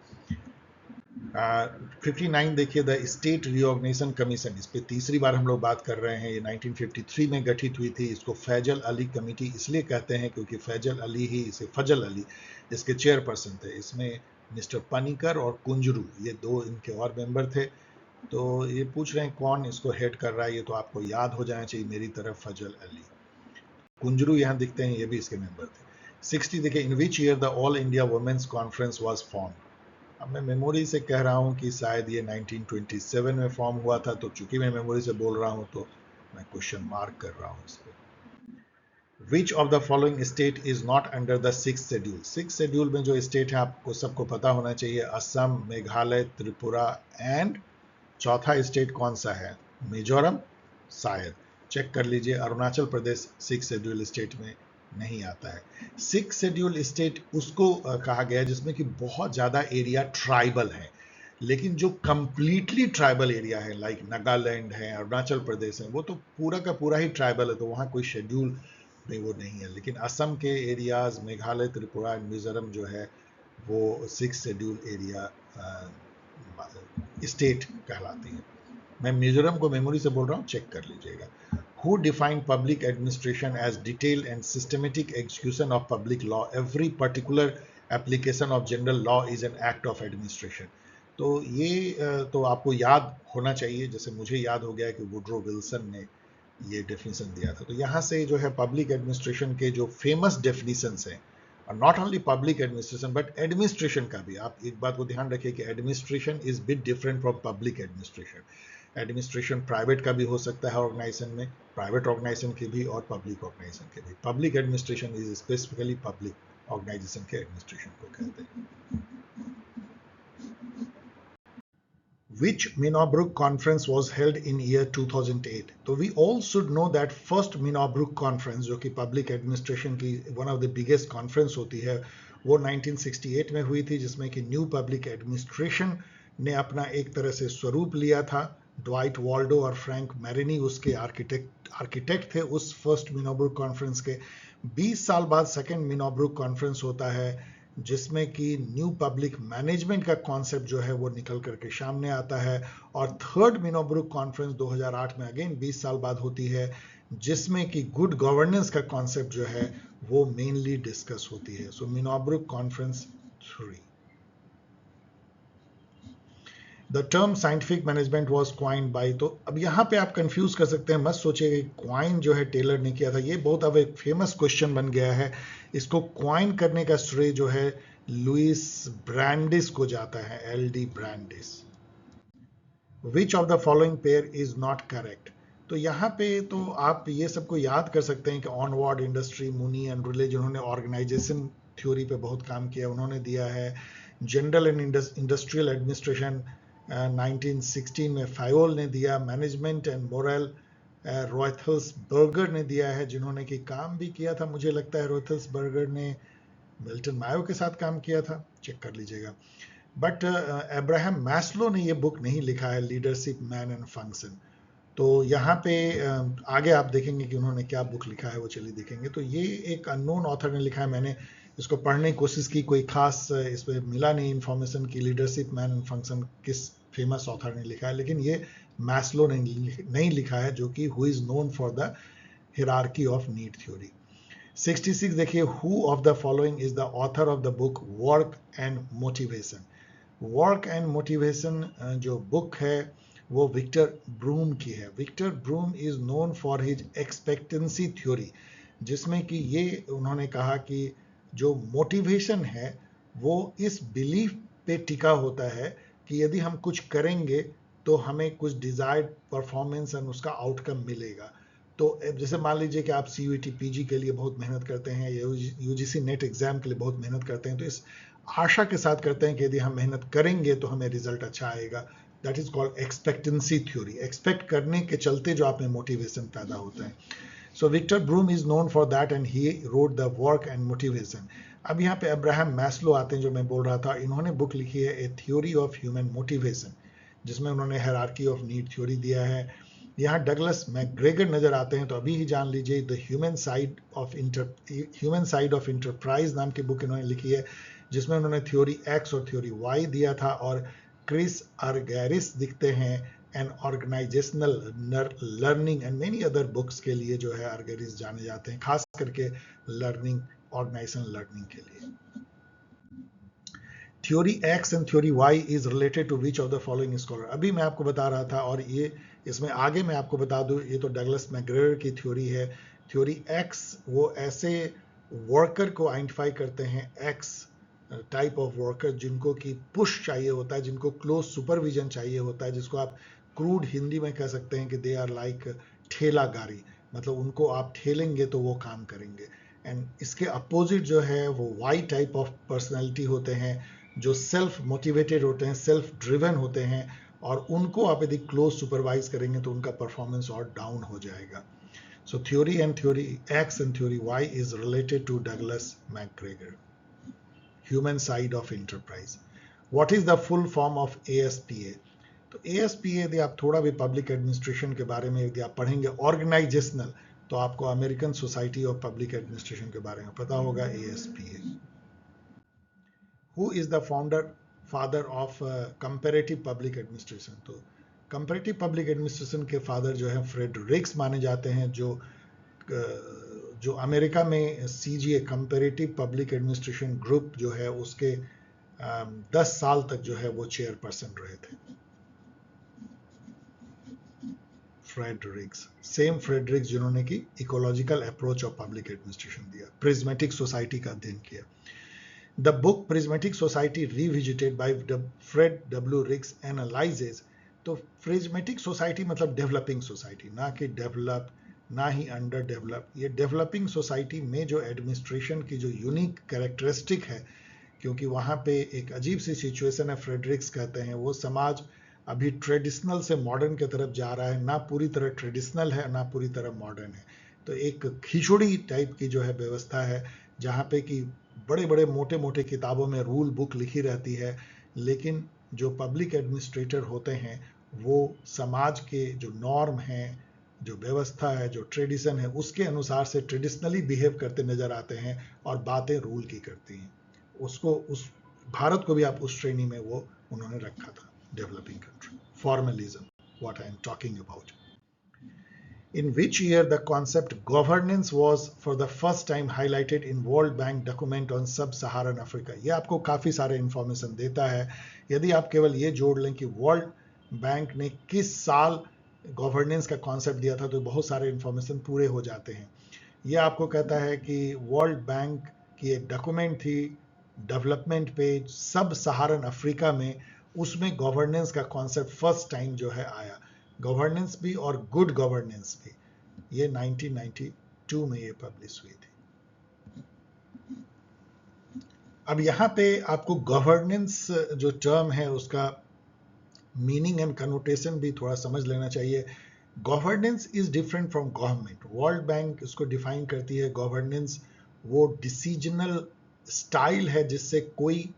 59 देखिए, द स्टेट रिऑर्गेनाइजेशन कमीशन, इस पे तीसरी बार हम लोग बात कर रहे हैं। ये 1953 में गठित हुई थी। इसको फैजल अली कमेटी इसलिए कहते हैं क्योंकि फैजल अली ही इसे, फजल अली इसके चेयरपर्सन थे। इसमें मिस्टर पनिकर और कुंजरू ये दो इनके और मेंबर थे। तो ये पूछ रहे हैं कौन इसको हेड कर रहा है, ये तो आपको याद हो जाना चाहिए मेरी तरफ, फजल अली। कुंजरू यहाँ दिखते हैं, ये भी इसके मेंबर थे। 60 देखिए, in which year the all India women's conference was form? अब मैं मेमोरी से कह रहा हूँ कि शायद ये 1927 में फॉर्म हुआ था, तो चूंकि मैं मेमोरी से बोल रहा हूँ तो मैं क्वेश्चन मार्क कर रहा हूँ इस पर। विच of the following state is not under the 6th schedule? 6th schedule में जो स्टेट है आपको सबको पता होना चाहिए, असम, मेघालय, त्रिपुरा एंड चौथा स्टेट कौन सा है? मिजोरम, शायद चेक कर लीजिए। Arunachal Pradesh 6th schedule state में नहीं आता है। 6th शेड्यूल स्टेट उसको कहा गया है जिसमें कि बहुत ज़्यादा एरिया ट्राइबल है, लेकिन जो कंप्लीटली ट्राइबल एरिया है लाइक नागालैंड है, अरुणाचल प्रदेश है, वो तो पूरा का पूरा ही ट्राइबल है, तो वहाँ कोई शेड्यूल में वो नहीं है। लेकिन असम के एरियाज, मेघालय, त्रिपुरा एंड मिजोरम जो है वो 6th शेड्यूल एरिया स्टेट कहलाती है। मैं मिजोरम को मेमोरी से बोल रहा हूँ, चेक कर लीजिएगा। Who defined public administration as detailed and systematic execution of public law? Every particular application of general law is an act of administration. तो ये तो आपको याद होना चाहिए, जैसे मुझे याद हो गया कि वुड्रो विल्सन ने ये डेफिनेशन दिया था। तो यहाँ से जो है पब्लिक एडमिनिस्ट्रेशन के जो फेमस डेफिनेशंस हैं, और not only public administration but administration का भी, आप एक बात को ध्यान रखिए कि administration is bit different from public administration. Administration private का भी हो सकता है ऑर्गेनाइजेशन में, प्राइवेट ऑर्गेनाइजेशन के भी और पब्लिक ऑर्गेनाइजेशन के भी। Public administration is specifically public organization के एडमिनिस्ट्रेशन को कहते हैं। Which Minobrook conference was held in year 2008? तो we all should know that first Minobrook conference, जो कि public administration की one of the biggest conference होती है, वो 1968 में हुई थी, जिसमें कि न्यू पब्लिक एडमिनिस्ट्रेशन ने अपना एक तरह से स्वरूप लिया था। ड्वाइट वाल्डो और फ्रैंक मैरिनी उसके आर्किटेक्ट थे उस फर्स्ट मिनोब्रुक कॉन्फ्रेंस के। 20 साल बाद सेकेंड मिनोब्रुक कॉन्फ्रेंस होता है, जिसमें कि न्यू पब्लिक मैनेजमेंट का कॉन्सेप्ट जो है वो निकल करके सामने आता है। और थर्ड मिनोब्रुक कॉन्फ्रेंस 2008 में अगेन 20 साल बाद होती है, जिसमें कि गुड गवर्नेंस का कॉन्सेप्ट जो है वो मेनली डिस्कस होती है। So Minnowbrook conference 3। The term scientific management was coined by, तो अब यहाँ पे आप कंफ्यूज कर सकते हैं, मत सोचिए कि क्वाइन जो है टेलर ने किया था। ये बहुत अब एक फेमस क्वेश्चन बन गया है। इसको क्वाइन करने का श्रेय जो है लुइस ब्रांडिस को जाता है, LD Brandeis. Which of the following pair is not correct? तो यहाँ पे तो आप ये सबको याद कर सकते हैं कि onward industry, Muni and relay, जिन्होंने ऑर्गेनाइजेशन थ्योरी पे बहुत काम किया, उन्होंने दिया है। जनरल एंड इंडस्ट्रियल एडमिनिस्ट्रेशन 1916 में फायोल ने दिया। मैनेजमेंट एंड मोरल रॉयथल्स बर्गर ने दिया है, जिन्होंने कि काम भी किया था, मुझे लगता है रॉयथल्स बर्गर ने मिल्टन मायो के साथ काम किया था, चेक कर लीजिएगा। बट अब्राहम मैस्लो ने ये बुक नहीं लिखा है, लीडरशिप मैन एंड फंक्शन। तो यहाँ पे आगे आप देखेंगे कि उन्होंने क्या बुक लिखा है, वो चलिए देखेंगे। तो ये एक अननोन ऑथर ने लिखा है, मैंने इसको पढ़ने की कोशिश की, कोई खास इसमें मिला नहीं इन्फॉर्मेशन की लीडरशिप मैन एंड फंक्शन किस फेमस ऑथर ने लिखा है, लेकिन ये मैस्लो ने नहीं लिखा है, जो कि who is known for the hierarchy of need theory. 66 देखिए, who of the following is the author of the book work and motivation? Work and motivation जो बुक है वो विक्टर ब्रूम की है। Victor Vroom is known for his expectancy theory, जिसमें कि ये उन्होंने कहा कि जो मोटिवेशन है वो इस बिलीफ पे टिका होता है कि यदि हम कुछ करेंगे तो हमें कुछ डिजायर्ड परफॉर्मेंस एंड उसका आउटकम मिलेगा। तो जैसे मान लीजिए कि आप CUET PG के लिए बहुत मेहनत करते हैं, या UGC नेट एग्जाम के लिए बहुत मेहनत करते हैं, तो इस आशा के साथ करते हैं कि यदि हम मेहनत करेंगे तो हमें रिजल्ट अच्छा आएगा। That is called expectancy theory. Expect करने के चलते जो आप में मोटिवेशन पैदा होता है। So Victor Vroom is known for that and he wrote the work and motivation. अब यहाँ पे अब्राहम मैस्लो आते हैं, जो मैं बोल रहा था। इन्होंने बुक लिखी है ए थ्योरी ऑफ ह्यूमन मोटिवेशन, जिसमें उन्होंने हायरार्की ऑफ नीड थ्योरी दिया है। यहाँ डगलस मैकग्रेगर नजर आते हैं, तो अभी ही जान लीजिए। The human side of enterprise नाम की बुक इन्होंने लिखी है, जिसमें उन्होंने थ्योरी X और थ्योरी Y दिया था। और क्रिस अर्गैरिस दिखते हैं and organizational learning and many other books के लिए जो है अर्गैरिस जाने जाते हैं, खास करके लर्निंग, ऑर्गेनाइजेशनल लर्निंग के लिए। Theory X and theory Y is related to which of the following scholar? अभी मैं आपको बता रहा था, और ये इसमें आगे मैं आपको बता दूं, ये तो डगलस मैकग्रेगर की थ्योरी है। थ्योरी X वो ऐसे वर्कर को आइडेंटिफाई करते हैं, X टाइप ऑफ वर्कर, जिनको कि पुश चाहिए होता है, जिनको क्लोज सुपरविजन चाहिए होता है, जिसको आप क्रूड हिंदी में कह सकते हैं कि दे आर लाइक ठेला गाड़ी, मतलब उनको आप ठेलेंगे तो वो काम करेंगे। एंड इसके अपोजिट जो है वो Y टाइप ऑफ पर्सनैलिटी होते हैं, जो सेल्फ मोटिवेटेड होते हैं, सेल्फ ड्रिवन होते हैं, और उनको आप यदि क्लोज सुपरवाइज करेंगे तो उनका परफॉर्मेंस और डाउन हो जाएगा। So theory X and theory Y is related to Douglas McGregor. Human side of enterprise. What is the full form of ASPA? तो ASPA यदि आप थोड़ा भी पब्लिक एडमिनिस्ट्रेशन के बारे में यदि आप पढ़ेंगे ऑर्गेनाइजेशनल, तो आपको American society of public administration के बारे में पता होगा, ASPA। Who is the father of comparative public administration. तो कंपैरेटिव पब्लिक एडमिनिस्ट्रेशन के फादर जो है फ्रेडरिक्स माने जाते हैं, जो अमेरिका में CGA comparative public administration group जो है उसके 10 साल तक जो है वो चेयरपर्सन रहे थे। फ्रेडरिक्स, सेम फ्रेडरिक्स जिन्होंने की ecological approach of public administration दिया, प्रिज्मेटिक सोसाइटी का अध्ययन किया। The book prismatic society revisited by Fred W Riggs analyses. तो प्रिज्मेटिक सोसाइटी मतलब डेवलपिंग सोसाइटी, ना कि डेवलप ना ही अंडर डेवलप। ये डेवलपिंग सोसाइटी में जो एडमिनिस्ट्रेशन की जो यूनिक कैरेक्टरिस्टिक है, क्योंकि वहाँ पे एक अजीब सी सिचुएशन है, फ्रेडरिक्स कहते हैं वो समाज अभी ट्रेडिशनल से मॉडर्न की तरफ जा रहा है, ना पूरी तरह ट्रेडिशनल है ना पूरी तरह मॉडर्न है। तो एक खिचड़ी टाइप की जो है व्यवस्था है, जहाँ पे कि बड़े बड़े मोटे मोटे किताबों में रूल बुक लिखी रहती है, लेकिन जो पब्लिक एडमिनिस्ट्रेटर होते हैं वो समाज के जो नॉर्म हैं, जो व्यवस्था है, जो ट्रेडिशन है, उसके अनुसार से ट्रेडिशनली बिहेव करते नजर आते हैं और बातें रूल की करती हैं। उसको उस भारत को भी आप उस श्रेणी में वो उन्होंने रखा था, developing country. Formalism, what I am talking about. In which year the concept governance was for the first time highlighted in World Bank document on Sub-Saharan Africa। ये आपको काफी सारे इंफॉर्मेशन देता है। यदि आप केवल ये जोड़ लें कि वर्ल्ड बैंक ने किस साल गवर्नेंस का कॉन्सेप्ट दिया था, तो बहुत सारे इंफॉर्मेशन पूरे हो जाते हैं। ये आपको कहता है कि वर्ल्ड बैंक की एक डॉक्यूमेंट थी, डेवलपमेंट पेज, सब सहारन अफ्रीका में, उसमें गवर्नेंस का कॉन्सेप्ट फर्स्ट टाइम जो है आया। गवर्नेंस भी और गुड गवर्नेंस भी, ये 1992 में ये पब्लिश हुई थी। अब यहाँ पे आपको गवर्नेंस जो टर्म है उसका मीनिंग एंड कनोटेशन भी थोड़ा समझ लेना चाहिए। Governance is different from government. World bank इसको डिफाइन करती है, गवर्नेंस वो डिसीजनल स्टाइल है जिससे कोई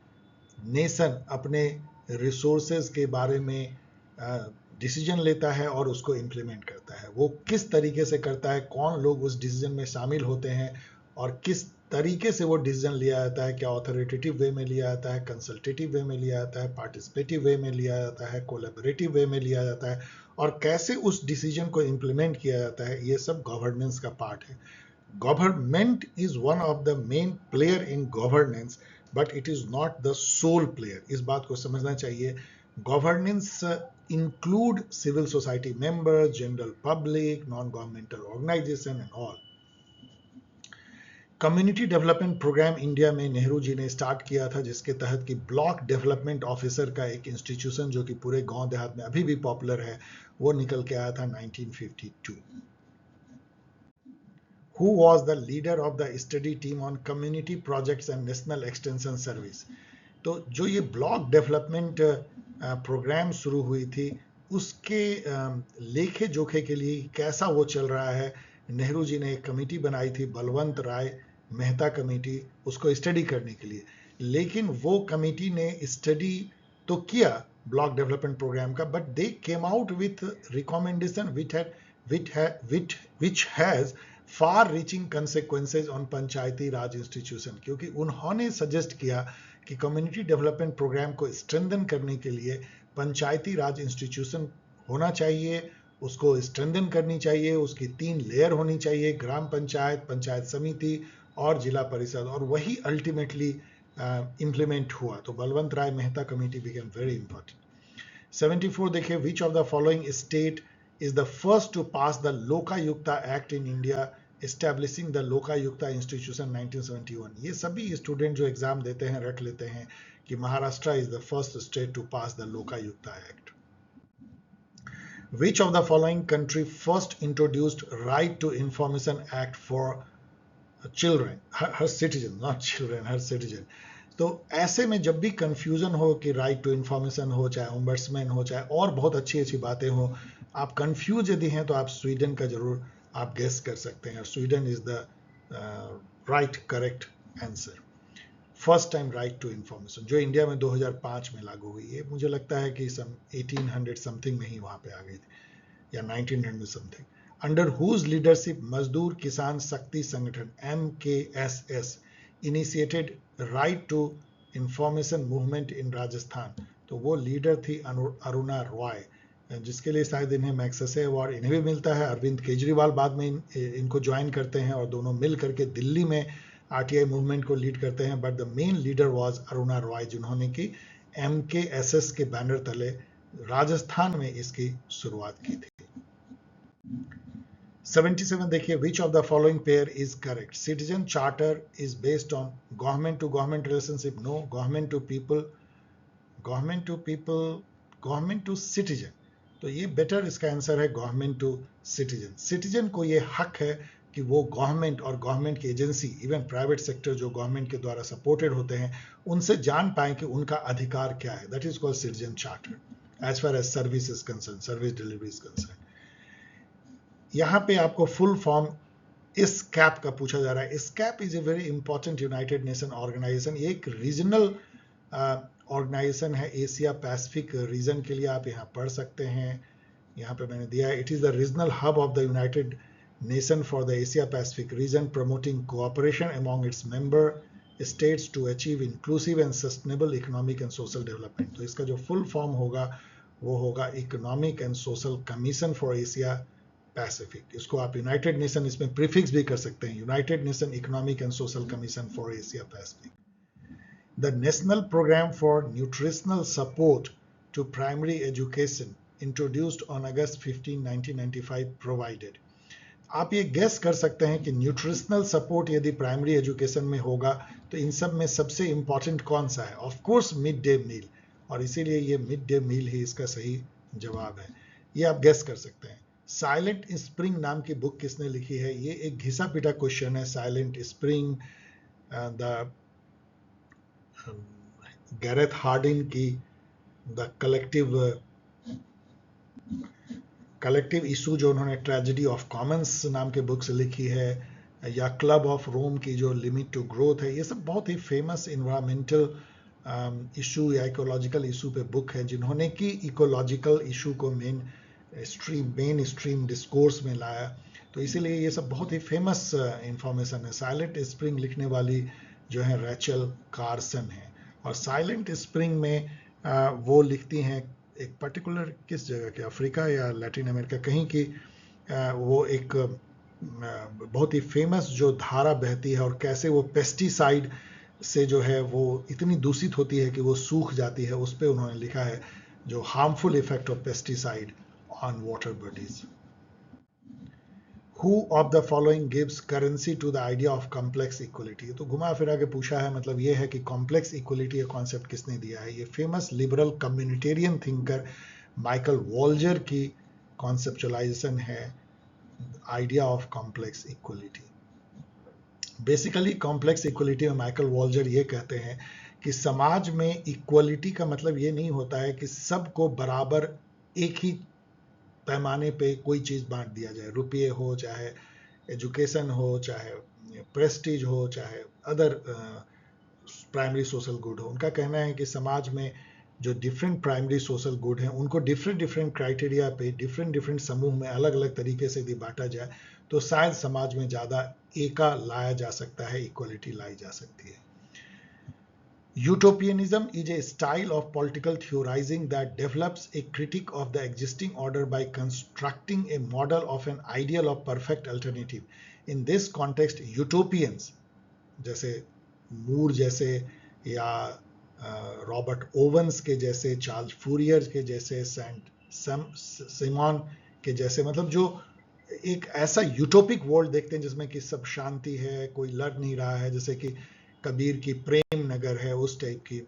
नेशन अपने रिसोर्सेज के बारे में डिसीजन लेता है और उसको इम्प्लीमेंट करता है। वो किस तरीके से करता है, कौन लोग उस डिसीजन में शामिल होते हैं और किस तरीके से वो डिसीजन लिया जाता है, क्या ऑथोरिटेटिव वे में लिया जाता है, कंसल्टेटिव वे में लिया जाता है, पार्टिसिपेटिव वे में लिया जाता है, कोलैबोरेटिव वे में लिया जाता है, और कैसे उस डिसीजन को इम्प्लीमेंट किया जाता है, ये सब गवर्नेंस का पार्ट है। Government is one of the main player in governance, but it is not the sole player. इस बात को समझना चाहिए। Governance include civil society members, general public, non-governmental organization and all. Community development programme India में नेहरू जी ने start किया था, जिसके तहत कि ब्लॉक डेवलपमेंट ऑफिसर का एक इंस्टीट्यूशन जो कि पूरे गांव देहात में अभी भी पॉपुलर है, वो निकल के आया था 1952। Who was the leader of the study team on community projects and national extension service? तो जो ये ब्लॉक डेवलपमेंट प्रोग्राम शुरू हुई थी, उसके लेखे जोखे के लिए कैसा वो चल रहा है, नेहरू जी ने एक कमेटी बनाई थी, बलवंत राय मेहता कमेटी, उसको स्टडी करने के लिए। लेकिन वो कमेटी ने स्टडी तो किया ब्लॉक डेवलपमेंट प्रोग्राम का, but they came out with recommendation which has far reaching consequences on Panchayati Raj institution. क्योंकि उन्होंने सजेस्ट किया कि कम्युनिटी डेवलपमेंट प्रोग्राम को स्ट्रेंथन करने के लिए पंचायती राज इंस्टीट्यूशन होना चाहिए, उसको स्ट्रेंथन करनी चाहिए, उसकी 3 लेयर होनी चाहिए, ग्राम पंचायत, पंचायत समिति और जिला परिषद, और वही अल्टीमेटली इम्प्लीमेंट हुआ। तो Balwant Rai Mehta committee became very important. 74 देखिए, which of the following state is the first to pass the Lokayukta act in India, establishing the Lokayukta institution 1971। ये सभी स्टूडेंट जो एग्जाम देते हैं रट लेते हैं कि Maharashtra is the first state to pass the Lokayukta act. Which of the following country first introduced right to information act for children, her citizen, not children, her citizen। तो ऐसे में जब भी कंफ्यूजन हो कि राइट टू इंफॉर्मेशन हो, चाहे ombudsman हो, चाहे और बहुत अच्छी अच्छी बातें हो, आप कंफ्यूज यदि हैं तो आप स्वीडन का जरूर आप गेस कर सकते हैं। Sweden is the right correct answer. First time right to information जो इंडिया में 2005 में लागू हुई है, मुझे लगता है कि 1800 समथिंग में ही वहां पे आ गई थी, या 1900 समथिंग। अंडर हुज लीडरशिप मजदूर किसान Shakti Sangathan MKSS initiated right to information movement in Rajasthan, तो वो लीडर थी अरुणा रॉय, जिसके लिए शायद इन्हें मैग्सेसे अवार्ड इन्हें भी मिलता है। अरविंद केजरीवाल बाद में इनको ज्वाइन करते हैं और दोनों मिल करके दिल्ली में आरटीआई मूवमेंट को लीड करते हैं, but the main leader was Aruna Roy, जिन्होंने की MKSS के बैनर तले राजस्थान में इसकी शुरुआत की थी। 77 देखिए, which of the following pair is correct? Citizen charter is based on government to government relationship, no. Government to people, government to citizen, तो ये बेटर इसका आंसर है गवर्नमेंट टू सिटीजन। सिटीजन को ये हक है कि वो गवर्नमेंट और गवर्नमेंट की एजेंसी, इवन प्राइवेट सेक्टर जो गवर्नमेंट के द्वारा सपोर्टेड होते हैं, उनसे जान पाए कि उनका अधिकार क्या है। That is called citizen charter as far as service is concern, service delivery is concern. यहाँ पे आपको फुल फॉर्म इस कैप का पूछा जा रहा है। ESCAP is a very important United Nation organization, ये एक रीजनल ऑर्गेनाइजेशन है एशिया पैसिफिक रीजन के लिए, आप यहाँ पढ़ सकते हैं, यहाँ पे मैंने दिया है। It is the regional hub of the United Nation for the Asia Pacific region, promoting cooperation among its member states to achieve inclusive and sustainable economic and social development. तो इसका जो फुल फॉर्म होगा वो होगा economic and social commission for Asia Pacific. इसको आप United nation, इसमें prefix भी कर सकते हैं, United nation economic and social commission for Asia Pacific. The National Program for Nutritional Support to Primary Education, introduced on August 15, 1995, provided. आप ये guess कर सकते हैं कि न्यूट्रिशनल सपोर्ट यदि प्राइमरी एजुकेशन में होगा तो इन सब में सबसे इंपॉर्टेंट कौन सा है? Of course mid day meal, और इसीलिए ये मिड डे मील ही इसका सही जवाब है। ये आप गेस कर सकते हैं। साइलेंट स्प्रिंग नाम की बुक किसने लिखी है? ये एक घिसा पिटा क्वेश्चन है। Silent spring the Garrett Hardin की द कलेक्टिव इशू जो उन्होंने ट्रेजेडी ऑफ कॉमन्स नाम के बुक से लिखी है, या क्लब ऑफ रोम की जो लिमिट टू ग्रोथ है, ये सब बहुत ही फेमस इन्वायरमेंटल इशू या इकोलॉजिकल इशू पे बुक है, जिन्होंने कि इकोलॉजिकल इशू को मेन स्ट्रीम डिस्कोर्स में लाया। तो इसीलिए ये सब बहुत ही फेमस इंफॉर्मेशन है। साइलेंट स्प्रिंग लिखने वाली जो है रैचल कार्सन है, और साइलेंट स्प्रिंग में वो लिखती हैं एक पर्टिकुलर किस जगह के, अफ्रीका या लैटिन अमेरिका कहीं की, वो एक बहुत ही फेमस जो धारा बहती है और कैसे वो पेस्टिसाइड से जो है वो इतनी दूषित होती है कि वो सूख जाती है, उस पर उन्होंने लिखा है जो harmful effect of pesticide on water bodies. Who of the following gives currency to the idea of complex equality? तो घुमा फिरा के पूछा है, मतलब ये है कि कॉम्प्लेक्स इक्वलिटी का कॉन्सेप्ट किसने दिया है? ये famous liberal communitarian thinker Michael Walzer की कॉन्सेप्चुलाइजेशन है, idea of complex equality. Basically complex equality में माइकल वॉल्जर ये कहते हैं कि समाज में इक्वलिटी का मतलब ये नहीं होता है कि सबको बराबर एक ही पैमाने पे कोई चीज़ बांट दिया जाए, रुपये हो, चाहे एजुकेशन हो, चाहे प्रेस्टीज हो, चाहे अदर प्राइमरी सोशल गुड हो। उनका कहना है कि समाज में जो डिफरेंट प्राइमरी सोशल गुड हैं उनको डिफरेंट क्राइटेरिया पे डिफरेंट समूह में अलग अलग तरीके से यदि बांटा जाए तो शायद समाज में ज़्यादा एका लाया जा सकता है, इक्वलिटी लाई जा सकती है। Utopianism is a style of political theorizing that develops a critique of the existing order by constructing a model of an ideal of perfect alternative. In this context, utopians जैसे मूर जैसे या रॉबर्ट ओवन्स के जैसे, Charles Fourier के जैसे, Saint Simone के जैसे, मतलब जो एक ऐसा यूटोपिक वर्ल्ड देखते हैं जिसमें कि सब शांति है, कोई लड़ नहीं रहा है, जैसे कि कबीर की प्रेम नगर है, उस टाइप की।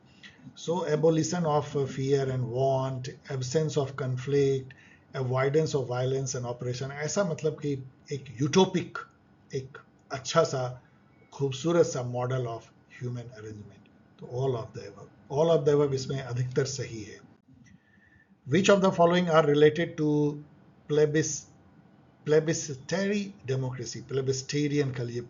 So abolition of fear and want, absence of conflict, avoidance of violence and operation, ऐसा मतलब कि एक यूटोपिक, एक अच्छा सा खूबसूरत सा मॉडल ऑफ ह्यूमन अरेंजमेंट। तो ऑल ऑफ द अबव इसमें अधिकतर सही है। Which of the following are related to plebiscitary democracy? Plebiscitarian का लिए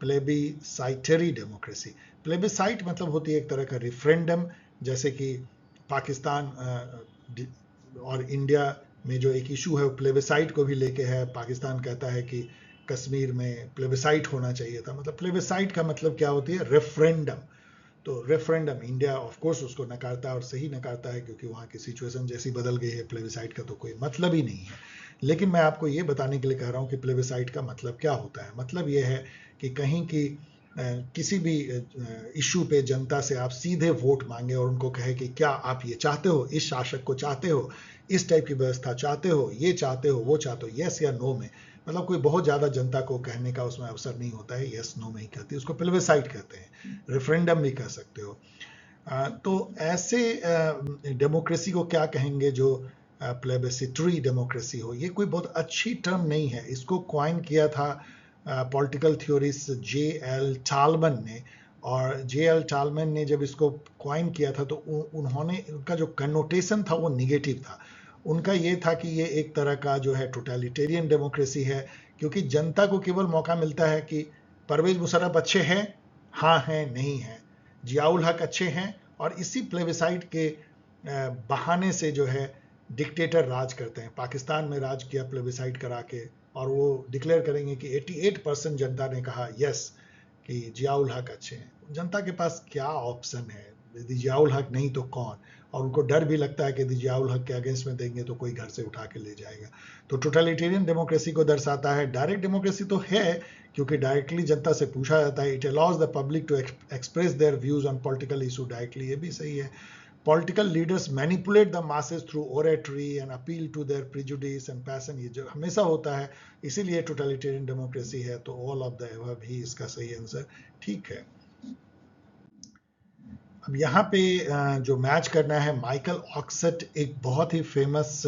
प्लेबिसाइटरी डेमोक्रेसी। प्लेबिसाइट मतलब होती है एक तरह का रिफरेंडम, जैसे कि पाकिस्तान और इंडिया में जो एक इशू है वो प्लेबिसाइट को भी लेके है। पाकिस्तान कहता है कि कश्मीर में प्लेबिसाइट होना चाहिए था, मतलब प्लेबिसाइट का मतलब क्या होती है? रेफरेंडम। तो रेफरेंडम इंडिया ऑफ कोर्स उसको नकारता है और सही नकारता है, क्योंकि वहाँ की सिचुएशन जैसी बदल गई है, प्लेबिसाइट का तो कोई मतलब ही नहीं है। लेकिन मैं आपको ये बताने के लिए कह रहा हूँ कि प्लेबिसाइट का मतलब क्या होता है। मतलब ये है कि कहीं की किसी भी इशू पे जनता से आप सीधे वोट मांगे और उनको कहे कि क्या आप ये चाहते हो, इस शासक को चाहते हो, इस टाइप की व्यवस्था चाहते हो, ये चाहते हो, वो चाहते हो, यस या नो में। मतलब कोई बहुत ज्यादा जनता को कहने का उसमें अवसर नहीं होता है, यस नो में ही कहती है, उसको प्लेबिसाइट कहते हैं, रेफरेंडम भी कह सकते हो। तो ऐसे डेमोक्रेसी को क्या कहेंगे जो प्लेबिसिटरी डेमोक्रेसी हो। ये कोई बहुत अच्छी टर्म नहीं है, इसको क्वाइन किया था पॉलिटिकल थ्योरिस्ट J.L. टालमन ने। और J.L. टालमन ने जब इसको क्वाइन किया था तो उन्होंने, उनका जो कन्नोटेशन था वो निगेटिव था। उनका ये था कि ये एक तरह का जो है टोटलिटेरियन डेमोक्रेसी है, क्योंकि जनता को केवल मौका मिलता है कि परवेज मुशर्रफ अच्छे हैं, हाँ हैं, नहीं हैं, जियाउल हक अच्छे हैं, और इसी प्लेबिसाइट के बहाने से जो है डिक्टेटर राज करते हैं। पाकिस्तान में राज किया प्लेबिसाइट करा के, और वो डिक्लेयर करेंगे कि 88% जनता ने कहा यस कि जियाउल हक अच्छे हैं। जनता के पास क्या ऑप्शन है, यदि जियाउल हक नहीं तो कौन। और उनको डर भी लगता है कि यदि जियाउल हक के अगेंस्ट में देंगे तो कोई घर से उठा के ले जाएगा। तो टोटलिटेरियन डेमोक्रेसी को दर्शाता है। डायरेक्ट डेमोक्रेसी तो है, क्योंकि डायरेक्टली जनता से पूछा जाता है। It allows the public to express their views on political issue directly, ये भी सही है। Political leaders manipulate the masses through oratory and appeal to their prejudice and passion, ये जो हमेशा होता है, इसीलिए टोटलिटेरियन डेमोक्रेसी है। तो ऑल ऑफ द अबव ही इसका सही आंसर ठीक है। अब यहाँ पे जो मैच करना है, माइकल ऑक्सेट एक बहुत ही फेमस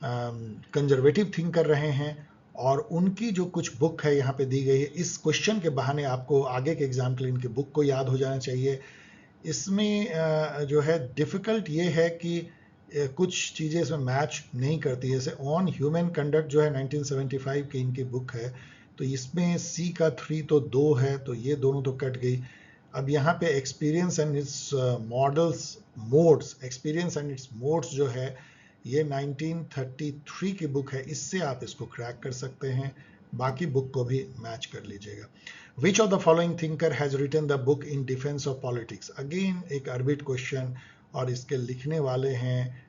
कंजर्वेटिव थिंकर रहे हैं, और उनकी जो कुछ बुक है यहाँ पे दी गई है। इस क्वेश्चन के बहाने आपको आगे के एग्जाम के लिए इनकी बुक को याद हो जाना चाहिए। इसमें जो है डिफ़िकल्ट ये है कि कुछ चीज़ें इसमें मैच नहीं करती है। जैसे ऑन ह्यूमन कंडक्ट जो है 1975 की इनकी बुक है, तो इसमें सी का 3 तो 2 है, तो ये दोनों तो कट गई। अब यहाँ पे experience and it's models modes, experience and it's modes जो है ये 1933 की बुक है, इससे आप इसको क्रैक कर सकते हैं। बाकी बुक को भी मैच कर लीजिएगा। Which of the following thinker has written the book in defense of politics? Again एक अर्बिट क्वेश्चन, और इसके लिखने वाले हैं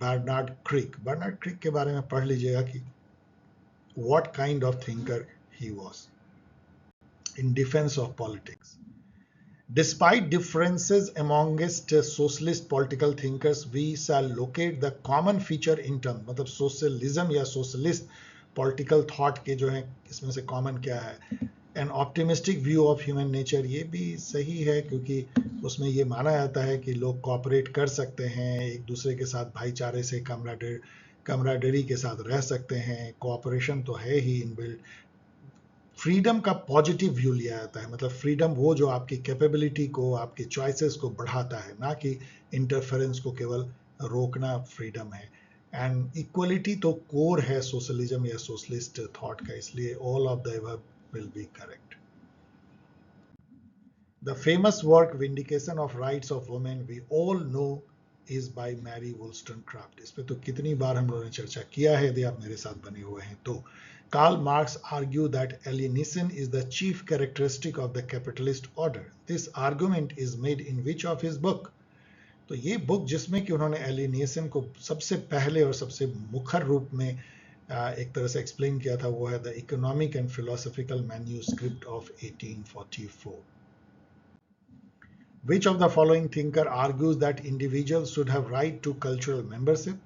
बर्नार्ड क्रिक। बर्नार्ड क्रिक के बारे में पढ़ लीजिएगा कि what kind of thinker he was in defense of politics. Despite differences amongst socialist political thinkers, we shall locate the common feature in terms, मतलब सोशलिज्म या सोशलिस्ट पॉलिटिकल थॉट के जो है इसमें से कॉमन क्या है। N optimistic view of human nature, ये भी सही है, क्योंकि उसमें ये माना जाता है कि लोग कोऑपरेट कर सकते हैं, एक दूसरे के साथ भाईचारे से कमराडरी के साथ रह सकते हैं, कोऑपरेशन तो है ही इनबिल्ट। फ्रीडम का पॉजिटिव व्यू लिया जाता है, मतलब फ्रीडम वो जो आपकी कैपेबिलिटी को, आपकी चॉइसेस को बढ़ाता है, ना कि इंटरफेरेंस को केवल रोकना फ्रीडम है। एंड इक्वलिटी तो कोर है सोशलिज्म या सोशलिस्ट थॉट का, इसलिए all of the above will be correct. The famous work Vindication of Rights of Women we all know is by Mary Wollstonecraft. इस पे तो कितनी बार हम लोगों ने चर्चा किया है, यदि आप मेरे साथ बने हुए हैं तो। Karl Marx argued that alienation is the chief characteristic of the capitalist order. This argument is made in which of his book? तो ये बुक जिसमें कि उन्होंने एलिनेशन को सबसे पहले और सबसे मुखर रूप में एक तरह से एक्सप्लेन किया था, वो है the economic and philosophical manuscript of 1844. Which of the following thinker argues that individuals should have right to cultural membership?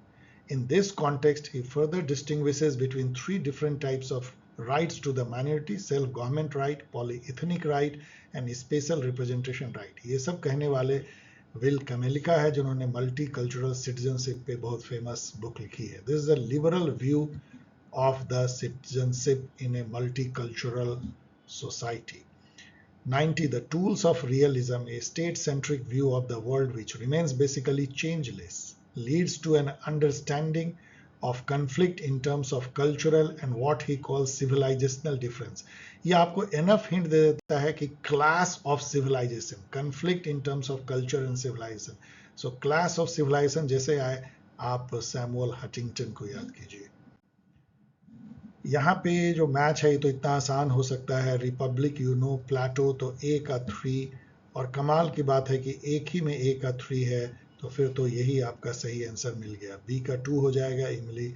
In this context, he further distinguishes between three different types of rights to the minority: self-government right, polyethnic right, and spatial representation right. ये सब कहने वाले will कमेलिका है, जिन्होंने multi cultural citizenship पे बहुत famous book लिखी है। This is a liberal view of the citizenship in a multicultural society. 90. The tools of realism, a state-centric view of the world which remains basically changeless, leads to an understanding of conflict in terms of cultural and what he calls civilizational difference. ये आपको enough hint दे देता है कि class of civilization, conflict in terms of culture and civilization. So class of civilization जैसे आए, आप Samuel Huntington को याद कीजिए। यहाँ पे जो मैच है ये तो इतना आसान हो सकता है, रिपब्लिक यू नो प्लेटो, तो ए का 3 और कमाल की बात है कि एक ही में ए का 3 है, तो फिर तो यही आपका सही आंसर मिल गया। बी का 2 हो जाएगा, Emile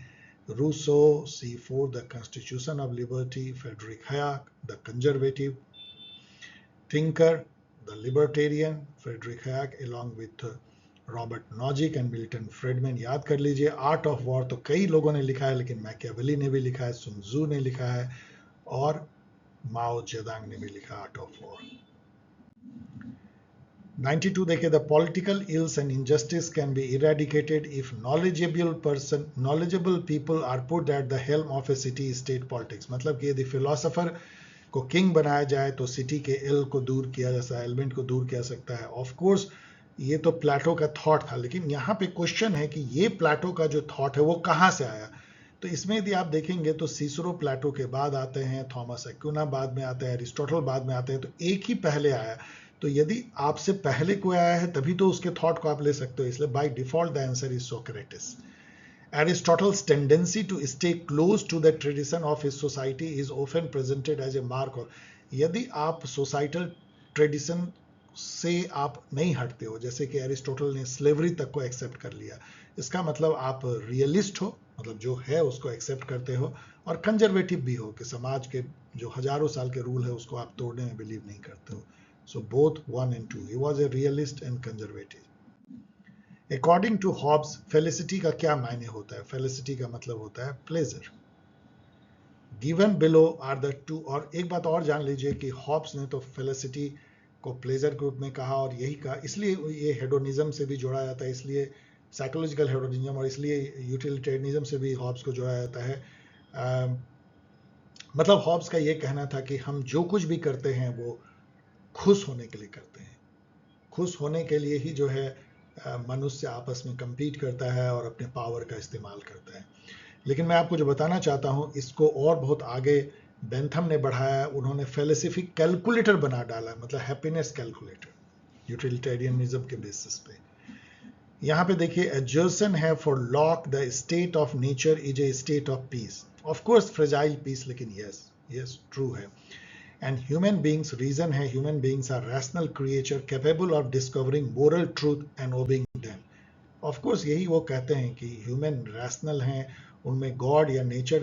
Rousseau. C4 the constitution of liberty, Friedrich Hayek the conservative thinker, the libertarian, Friedrich Hayek along with Robert Nozick and Milton Friedman. याद कर लीजिए। आर्ट ऑफ वॉर तो कई लोगों ने लिखा है, लेकिन मैकियावेली ने भी लिखा है, सुन त्जू ने लिखा है, और माओ जेदांग ने भी लिखा आर्ट ऑफ वॉर। 92 देखिए, the political ills and injustice can be eradicated if knowledgeable people are put at the helm of a city state politics। मतलब कि यदि फिलोसोफर को किंग बनाया जाए तो सिटी के इल को दूर किया जा सकता है, एलिमेंट को दूर किया सकता है। ऑफ कोर्स ये तो प्लेटो का थॉट था, लेकिन यहाँ पे क्वेश्चन है कि ये प्लेटो का जो थॉट है वो कहाँ से आया। तो इसमें यदि आप देखेंगे तो सीसरो प्लेटो के बाद आते हैं, थॉमस एक्विना बाद में आते हैं, एरिस्टोटल बाद में आते हैं, तो एक ही पहले आया। तो यदि आपसे पहले कोई आया है तभी तो उसके थॉट को आप ले सकते हो, इसलिए by default the answer is Socrates. Aristotle's tendency to stay close to the tradition of his society is often presented as a mark of, यदि आप सोसाइटल ट्रेडिशन से आप नहीं हटते हो, जैसे कि एरिस्टोटल ने स्लेवरी तक को एक्सेप्ट कर लिया, इसका मतलब आप रियलिस्ट हो, मतलब जो है उसको एक्सेप्ट करते हो, और कंजर्वेटिव भी हो कि समाज के जो हजारों साल के रूल है उसको आप तोड़ने में बिलीव नहीं करते हो। So both 1 and 2, he was a realist and conservative। According to Hobbes felicity का क्या मायने होता है? फेलिसिटी का मतलब होता है pleasure. Given below are the two, और एक बात और जान लीजिए कि हॉब्स ने तो फेलिसिटी को प्लेजर ग्रुप में कहा, और यही कहा, इसलिए ये हेडोनिज्म से भी जोड़ा जाता है, इसलिए साइकोलॉजिकल हेडोनिज्म, और इसलिए यूटिलिटेरियनिज्म से भी हॉब्स को जोड़ा जाता है। मतलब हॉब्स का ये कहना था कि हम जो कुछ भी करते हैं वो खुश होने के लिए करते हैं, खुश होने के लिए ही जो है मनुष्य आपस में compete करता है और अपने पावर का इस्तेमाल करता है। लेकिन मैं आपको जो बताना चाहता हूं, इसको और बहुत आगे बेंथम ने बढ़ाया, उन्होंने फेलिसिफिक कैलकुलेटर बना डाला, मतलब हैप्पीनेस कैलकुलेटर यूटिलिटेरियनिज्म के बेसिस पे। यहाँ पे देखिए, एडजर्सन है for Locke the state of nature is a state of peace. Of course fragile peace, लेकिन यस ट्रू है। And human beings, reason है, human beings are rational creature capable of discovering moral truth and obeying them। Of course यही वो कहते हैं कि human rational हैं, उनमें God या nature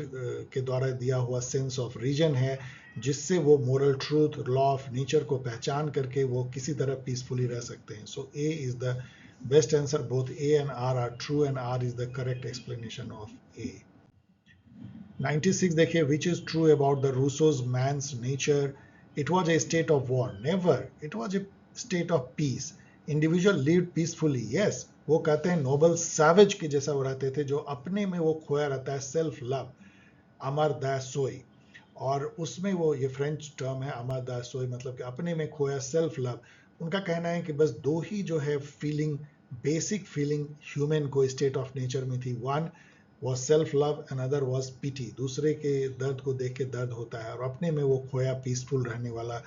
के द्वारा दिया हुआ sense of reason है, जिससे वो moral truth, law of nature को पहचान करके वो किसी तरह peacefully रह सकते हैं। So A is the best answer, both A and R are true and R is the correct explanation of A। 96 देखिए, which is true about the Rousseau's man's nature? It was a state of war, never, it was a state of peace, individual lived peacefully, yes। वो कहते हैं Nobel savage के जैसा वो रहते थे, जो अपने में वो खोया रहता है, सेल्फ लव, अमर दा सोई, और उसमें वो, ये फ्रेंच टर्म है अमर दा सोई, मतलब कि अपने में खोया, सेल्फ लव। उनका कहना है कि बस दो ही जो है फीलिंग, बेसिक फीलिंग ह्यूमन को स्टेट ऑफ नेचर में थी, one was self love, another was pity, दूसरे के दर्द को देख के दर्द होता है, और अपने में वो खोया पीसफुल रहने वाला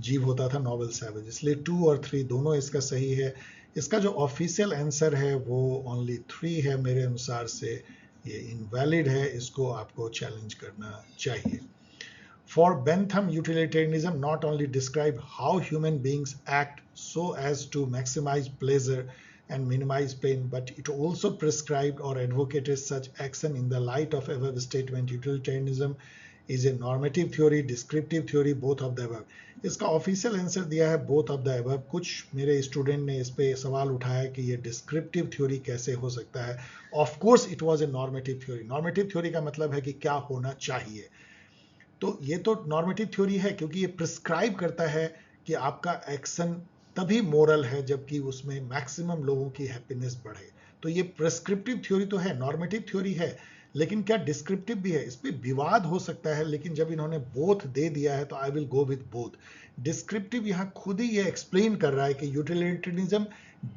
जीव होता था नोबल सैवेज। इसलिए 2 और 3 दोनों इसका सही है। इसका जो ऑफिशियल आंसर है वो ओनली 3 है मेरे अनुसार से, ये इनवैलिड है, इसको आपको चैलेंज करना चाहिए। For Bentham, utilitarianism not only describe how human beings act so as to maximize pleasure and minimize pain, but it also prescribed or advocated such action in the light of above statement। Utilitarianism is a normative theory, descriptive theory, both of the above। इसका official answer दिया है both of the above। कुछ मेरे student ने इस पे सवाल उठाया कि ये डिस्क्रिप्टिव थ्योरी कैसे हो सकता है। Of course it was a normative theory. Normative theory का मतलब है कि क्या होना चाहिए, तो ये तो नॉर्मेटिव थ्योरी है क्योंकि ये प्रिस्क्राइब करता है कि आपका एक्शन तभी मोरल है जबकि उसमें मैक्सिमम लोगों की हैप्पीनेस बढ़े। तो ये प्रिस्क्रिप्टिव थ्योरी तो है, नॉर्मेटिव थ्योरी है, लेकिन क्या डिस्क्रिप्टिव भी है, इस पे विवाद हो सकता है, लेकिन जब इन्होंने बोथ दे दिया है तो I will go with both. Descriptive यहाँ खुद ही ये एक्सप्लेन कर रहा है कि utilitarianism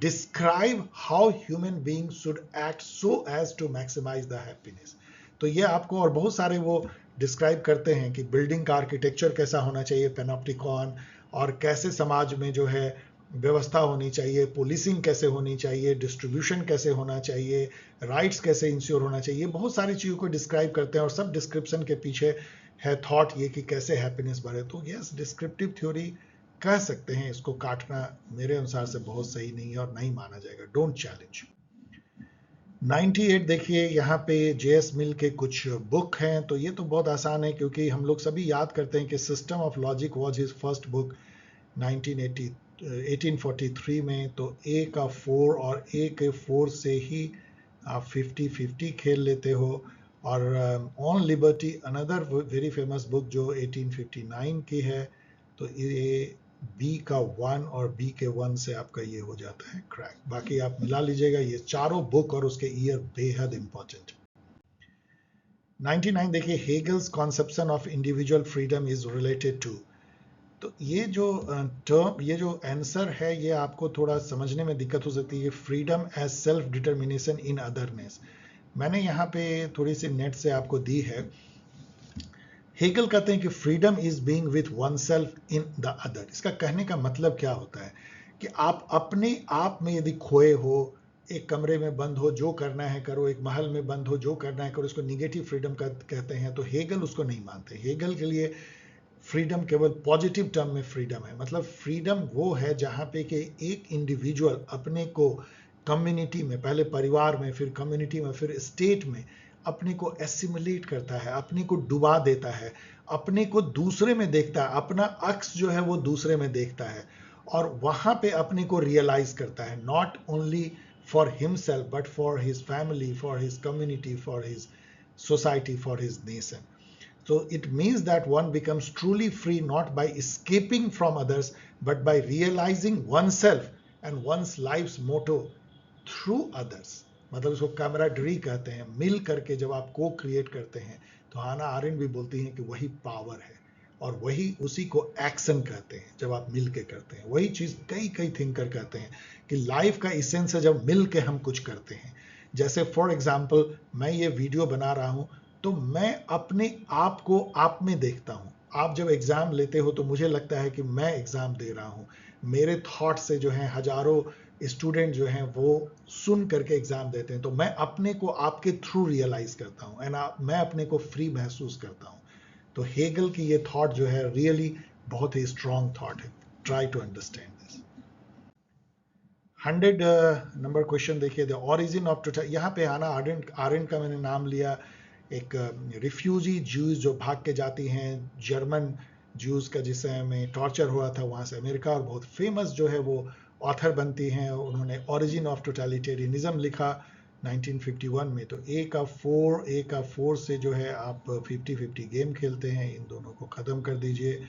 describe how human being should act so as to maximise the happiness. तो ये आपको और बहुत सारे वो डिस्क्राइब करते हैं कि बिल्डिंग का आर्किटेक्चर कैसा होना चाहिए, पैनोप्टिकॉन, और कैसे समाज में जो है व्यवस्था होनी चाहिए, पुलिसिंग कैसे होनी चाहिए, डिस्ट्रीब्यूशन कैसे होना चाहिए, राइट्स कैसे इंश्योर होना चाहिए, बहुत सारी चीज़ों को डिस्क्राइब करते हैं, और सब डिस्क्रिप्शन के पीछे है थॉट ये कि कैसे हैप्पीनेस बढ़े। तो यस, डिस्क्रिप्टिव थ्योरी कह सकते हैं इसको काटना मेरे अनुसार से बहुत सही नहीं है और नहीं माना जाएगा। Don't challenge. 98 देखिए यहाँ पे जेएस मिल के कुछ बुक हैं, तो ये तो बहुत आसान है क्योंकि हम लोग सभी याद करते हैं कि system of logic was his first book 1843 में। तो ए का 4 और ए के 4 से ही आप 50-50 खेल लेते हो। और on liberty another very famous book जो 1859 की है, तो ये बी का 1 और बी के 1 से आपका ये हो जाता है क्रैक। बाकी आप मिला लीजिएगा, ये चारों बुक और उसके ईयर बेहद इंपॉर्टेंट। 99 देखिए Hegel's conception of individual freedom is related to. तो ये जो टर्म, ये जो आंसर है, ये आपको थोड़ा समझने में दिक्कत हो सकती है। Freedom as self determination in otherness, मैंने यहाँ पे थोड़ी सी नेट से आपको दी है। हेगल कहते हैं कि freedom is being with one self in the other. इसका कहने का मतलब क्या होता है कि आप अपने आप में यदि खोए हो, एक कमरे में बंद हो, जो करना है करो, एक महल में बंद हो, जो करना है करो, इसको निगेटिव फ्रीडम कहते हैं। तो हेगल उसको नहीं मानते। हेगल के लिए फ्रीडम केवल पॉजिटिव टर्म में फ्रीडम है। मतलब फ्रीडम वो है जहाँ पे कि एक इंडिविजुअल अपने को कम्युनिटी में, पहले परिवार में, फिर कम्युनिटी में, फिर स्टेट में अपने को एसिमुलेट करता है, अपने को डुबा देता है, अपने को दूसरे में देखता है, अपना अक्स जो है वो दूसरे में देखता है और वहाँ पे अपने को रियलाइज करता है, not only for himself but for his family, for his community, for his society, for his nation. So it means that one becomes truly free not by escaping from others but by realizing oneself and one's life's motto through others. मतलब इसको camaraderie कहते हैं, मिल करके जब आप को create करते हैं। तो हाना आरेंट भी बोलती हैं कि वही पावर है और वही उसी को एक्शन कहते हैं जब आप मिल के करते हैं। वही चीज़ कई थिंकर कहते हैं कि लाइफ का इसेंस है जब मिल के हम कुछ करते हैं। जैसे फॉर एग्जाम्पल मैं ये वीडियो बना रहा हूँ तो मैं अपने आप को आप में देखता हूँ। आप जब एग्जाम लेते हो तो मुझे लगता है कि मैं एग्जाम दे रहा हूँ। मेरे थॉट से जो हैं हजारों स्टूडेंट जो हैं वो सुन करके एग्जाम देते हैं। तो मैं अपने को आपके थ्रू रियलाइज करता हूँ एंड मैं अपने को फ्री महसूस करता हूँ। तो हेगल की ये थॉट जो है रियली बहुत ही स्ट्रॉन्ग थॉट है। Try to understand this. 100 number question देखिए, द ओरिजिन ऑफ टोटल। यहाँ पे आना आरेंट का मैंने नाम लिया। एक रिफ्यूजी ज्यूज जो भाग के जाती हैं, जर्मन ज्यूज का जिस समय में टॉर्चर हुआ था वहाँ से अमेरिका, और बहुत फेमस जो है वो ऑथर बनती हैं। उन्होंने ओरिजिन ऑफ टोटलिटेरियनिज्म लिखा 1951 में। तो ए का 4 से जो है आप 50-50 गेम खेलते हैं। इन दोनों को ख़त्म कर दीजिए।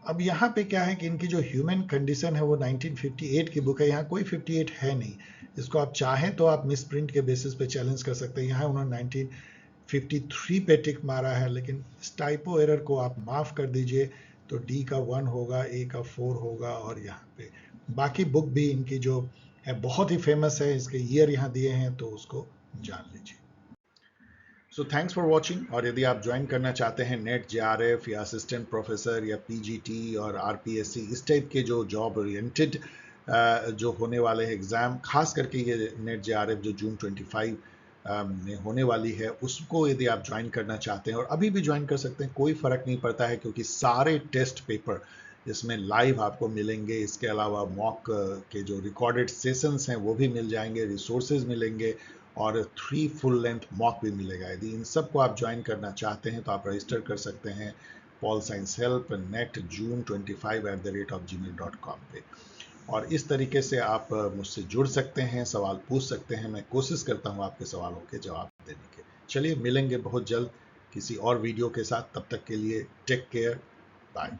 अब यहाँ पे क्या है कि इनकी जो ह्यूमन कंडीशन है वो 1958 की बुक है। यहाँ कोई 58 है नहीं। इसको आप चाहें तो आप मिस प्रिंट के बेसिस पे चैलेंज कर सकते हैं। यहाँ उन्होंने 1953 पे टिक मारा है, लेकिन इस टाइपो एरर को आप माफ़ कर दीजिए। तो डी का 1 होगा, ए का 4 होगा और यहाँ पे बाकी बुक भी इनकी जो है बहुत ही फेमस है। इसके ईयर यहाँ दिए हैं तो उसको जान लीजिए। So thanks for watching. और यदि आप ज्वाइन करना चाहते हैं नेट जेआरएफ या असिस्टेंट प्रोफेसर या पीजीटी और आरपीएससी, इस टाइप के जो जॉब ओरिएंटेड जो होने वाले हैं एग्ज़ाम, खास करके ये नेट जेआरएफ जो जून 25 में होने वाली है, उसको यदि आप ज्वाइन करना चाहते हैं और अभी भी ज्वाइन कर सकते हैं, कोई फ़र्क नहीं पड़ता है क्योंकि सारे टेस्ट पेपर इसमें लाइव आपको मिलेंगे। इसके अलावा मॉक के जो रिकॉर्डेड सेशंस हैं वो भी मिल जाएंगे, रिसोर्सेज मिलेंगे और 3 फुल लेंथ मॉक भी मिलेगा। यदि इन सब को आप ज्वाइन करना चाहते हैं तो आप रजिस्टर कर सकते हैं पॉल साइंस हेल्प नेट जून 25@gmail.com पे। और इस तरीके से आप मुझसे जुड़ सकते हैं, सवाल पूछ सकते हैं। मैं कोशिश करता हूँ आपके सवालों के जवाब देने के। चलिए मिलेंगे बहुत जल्द किसी और वीडियो के साथ। तब तक के लिए टेक केयर, बाय।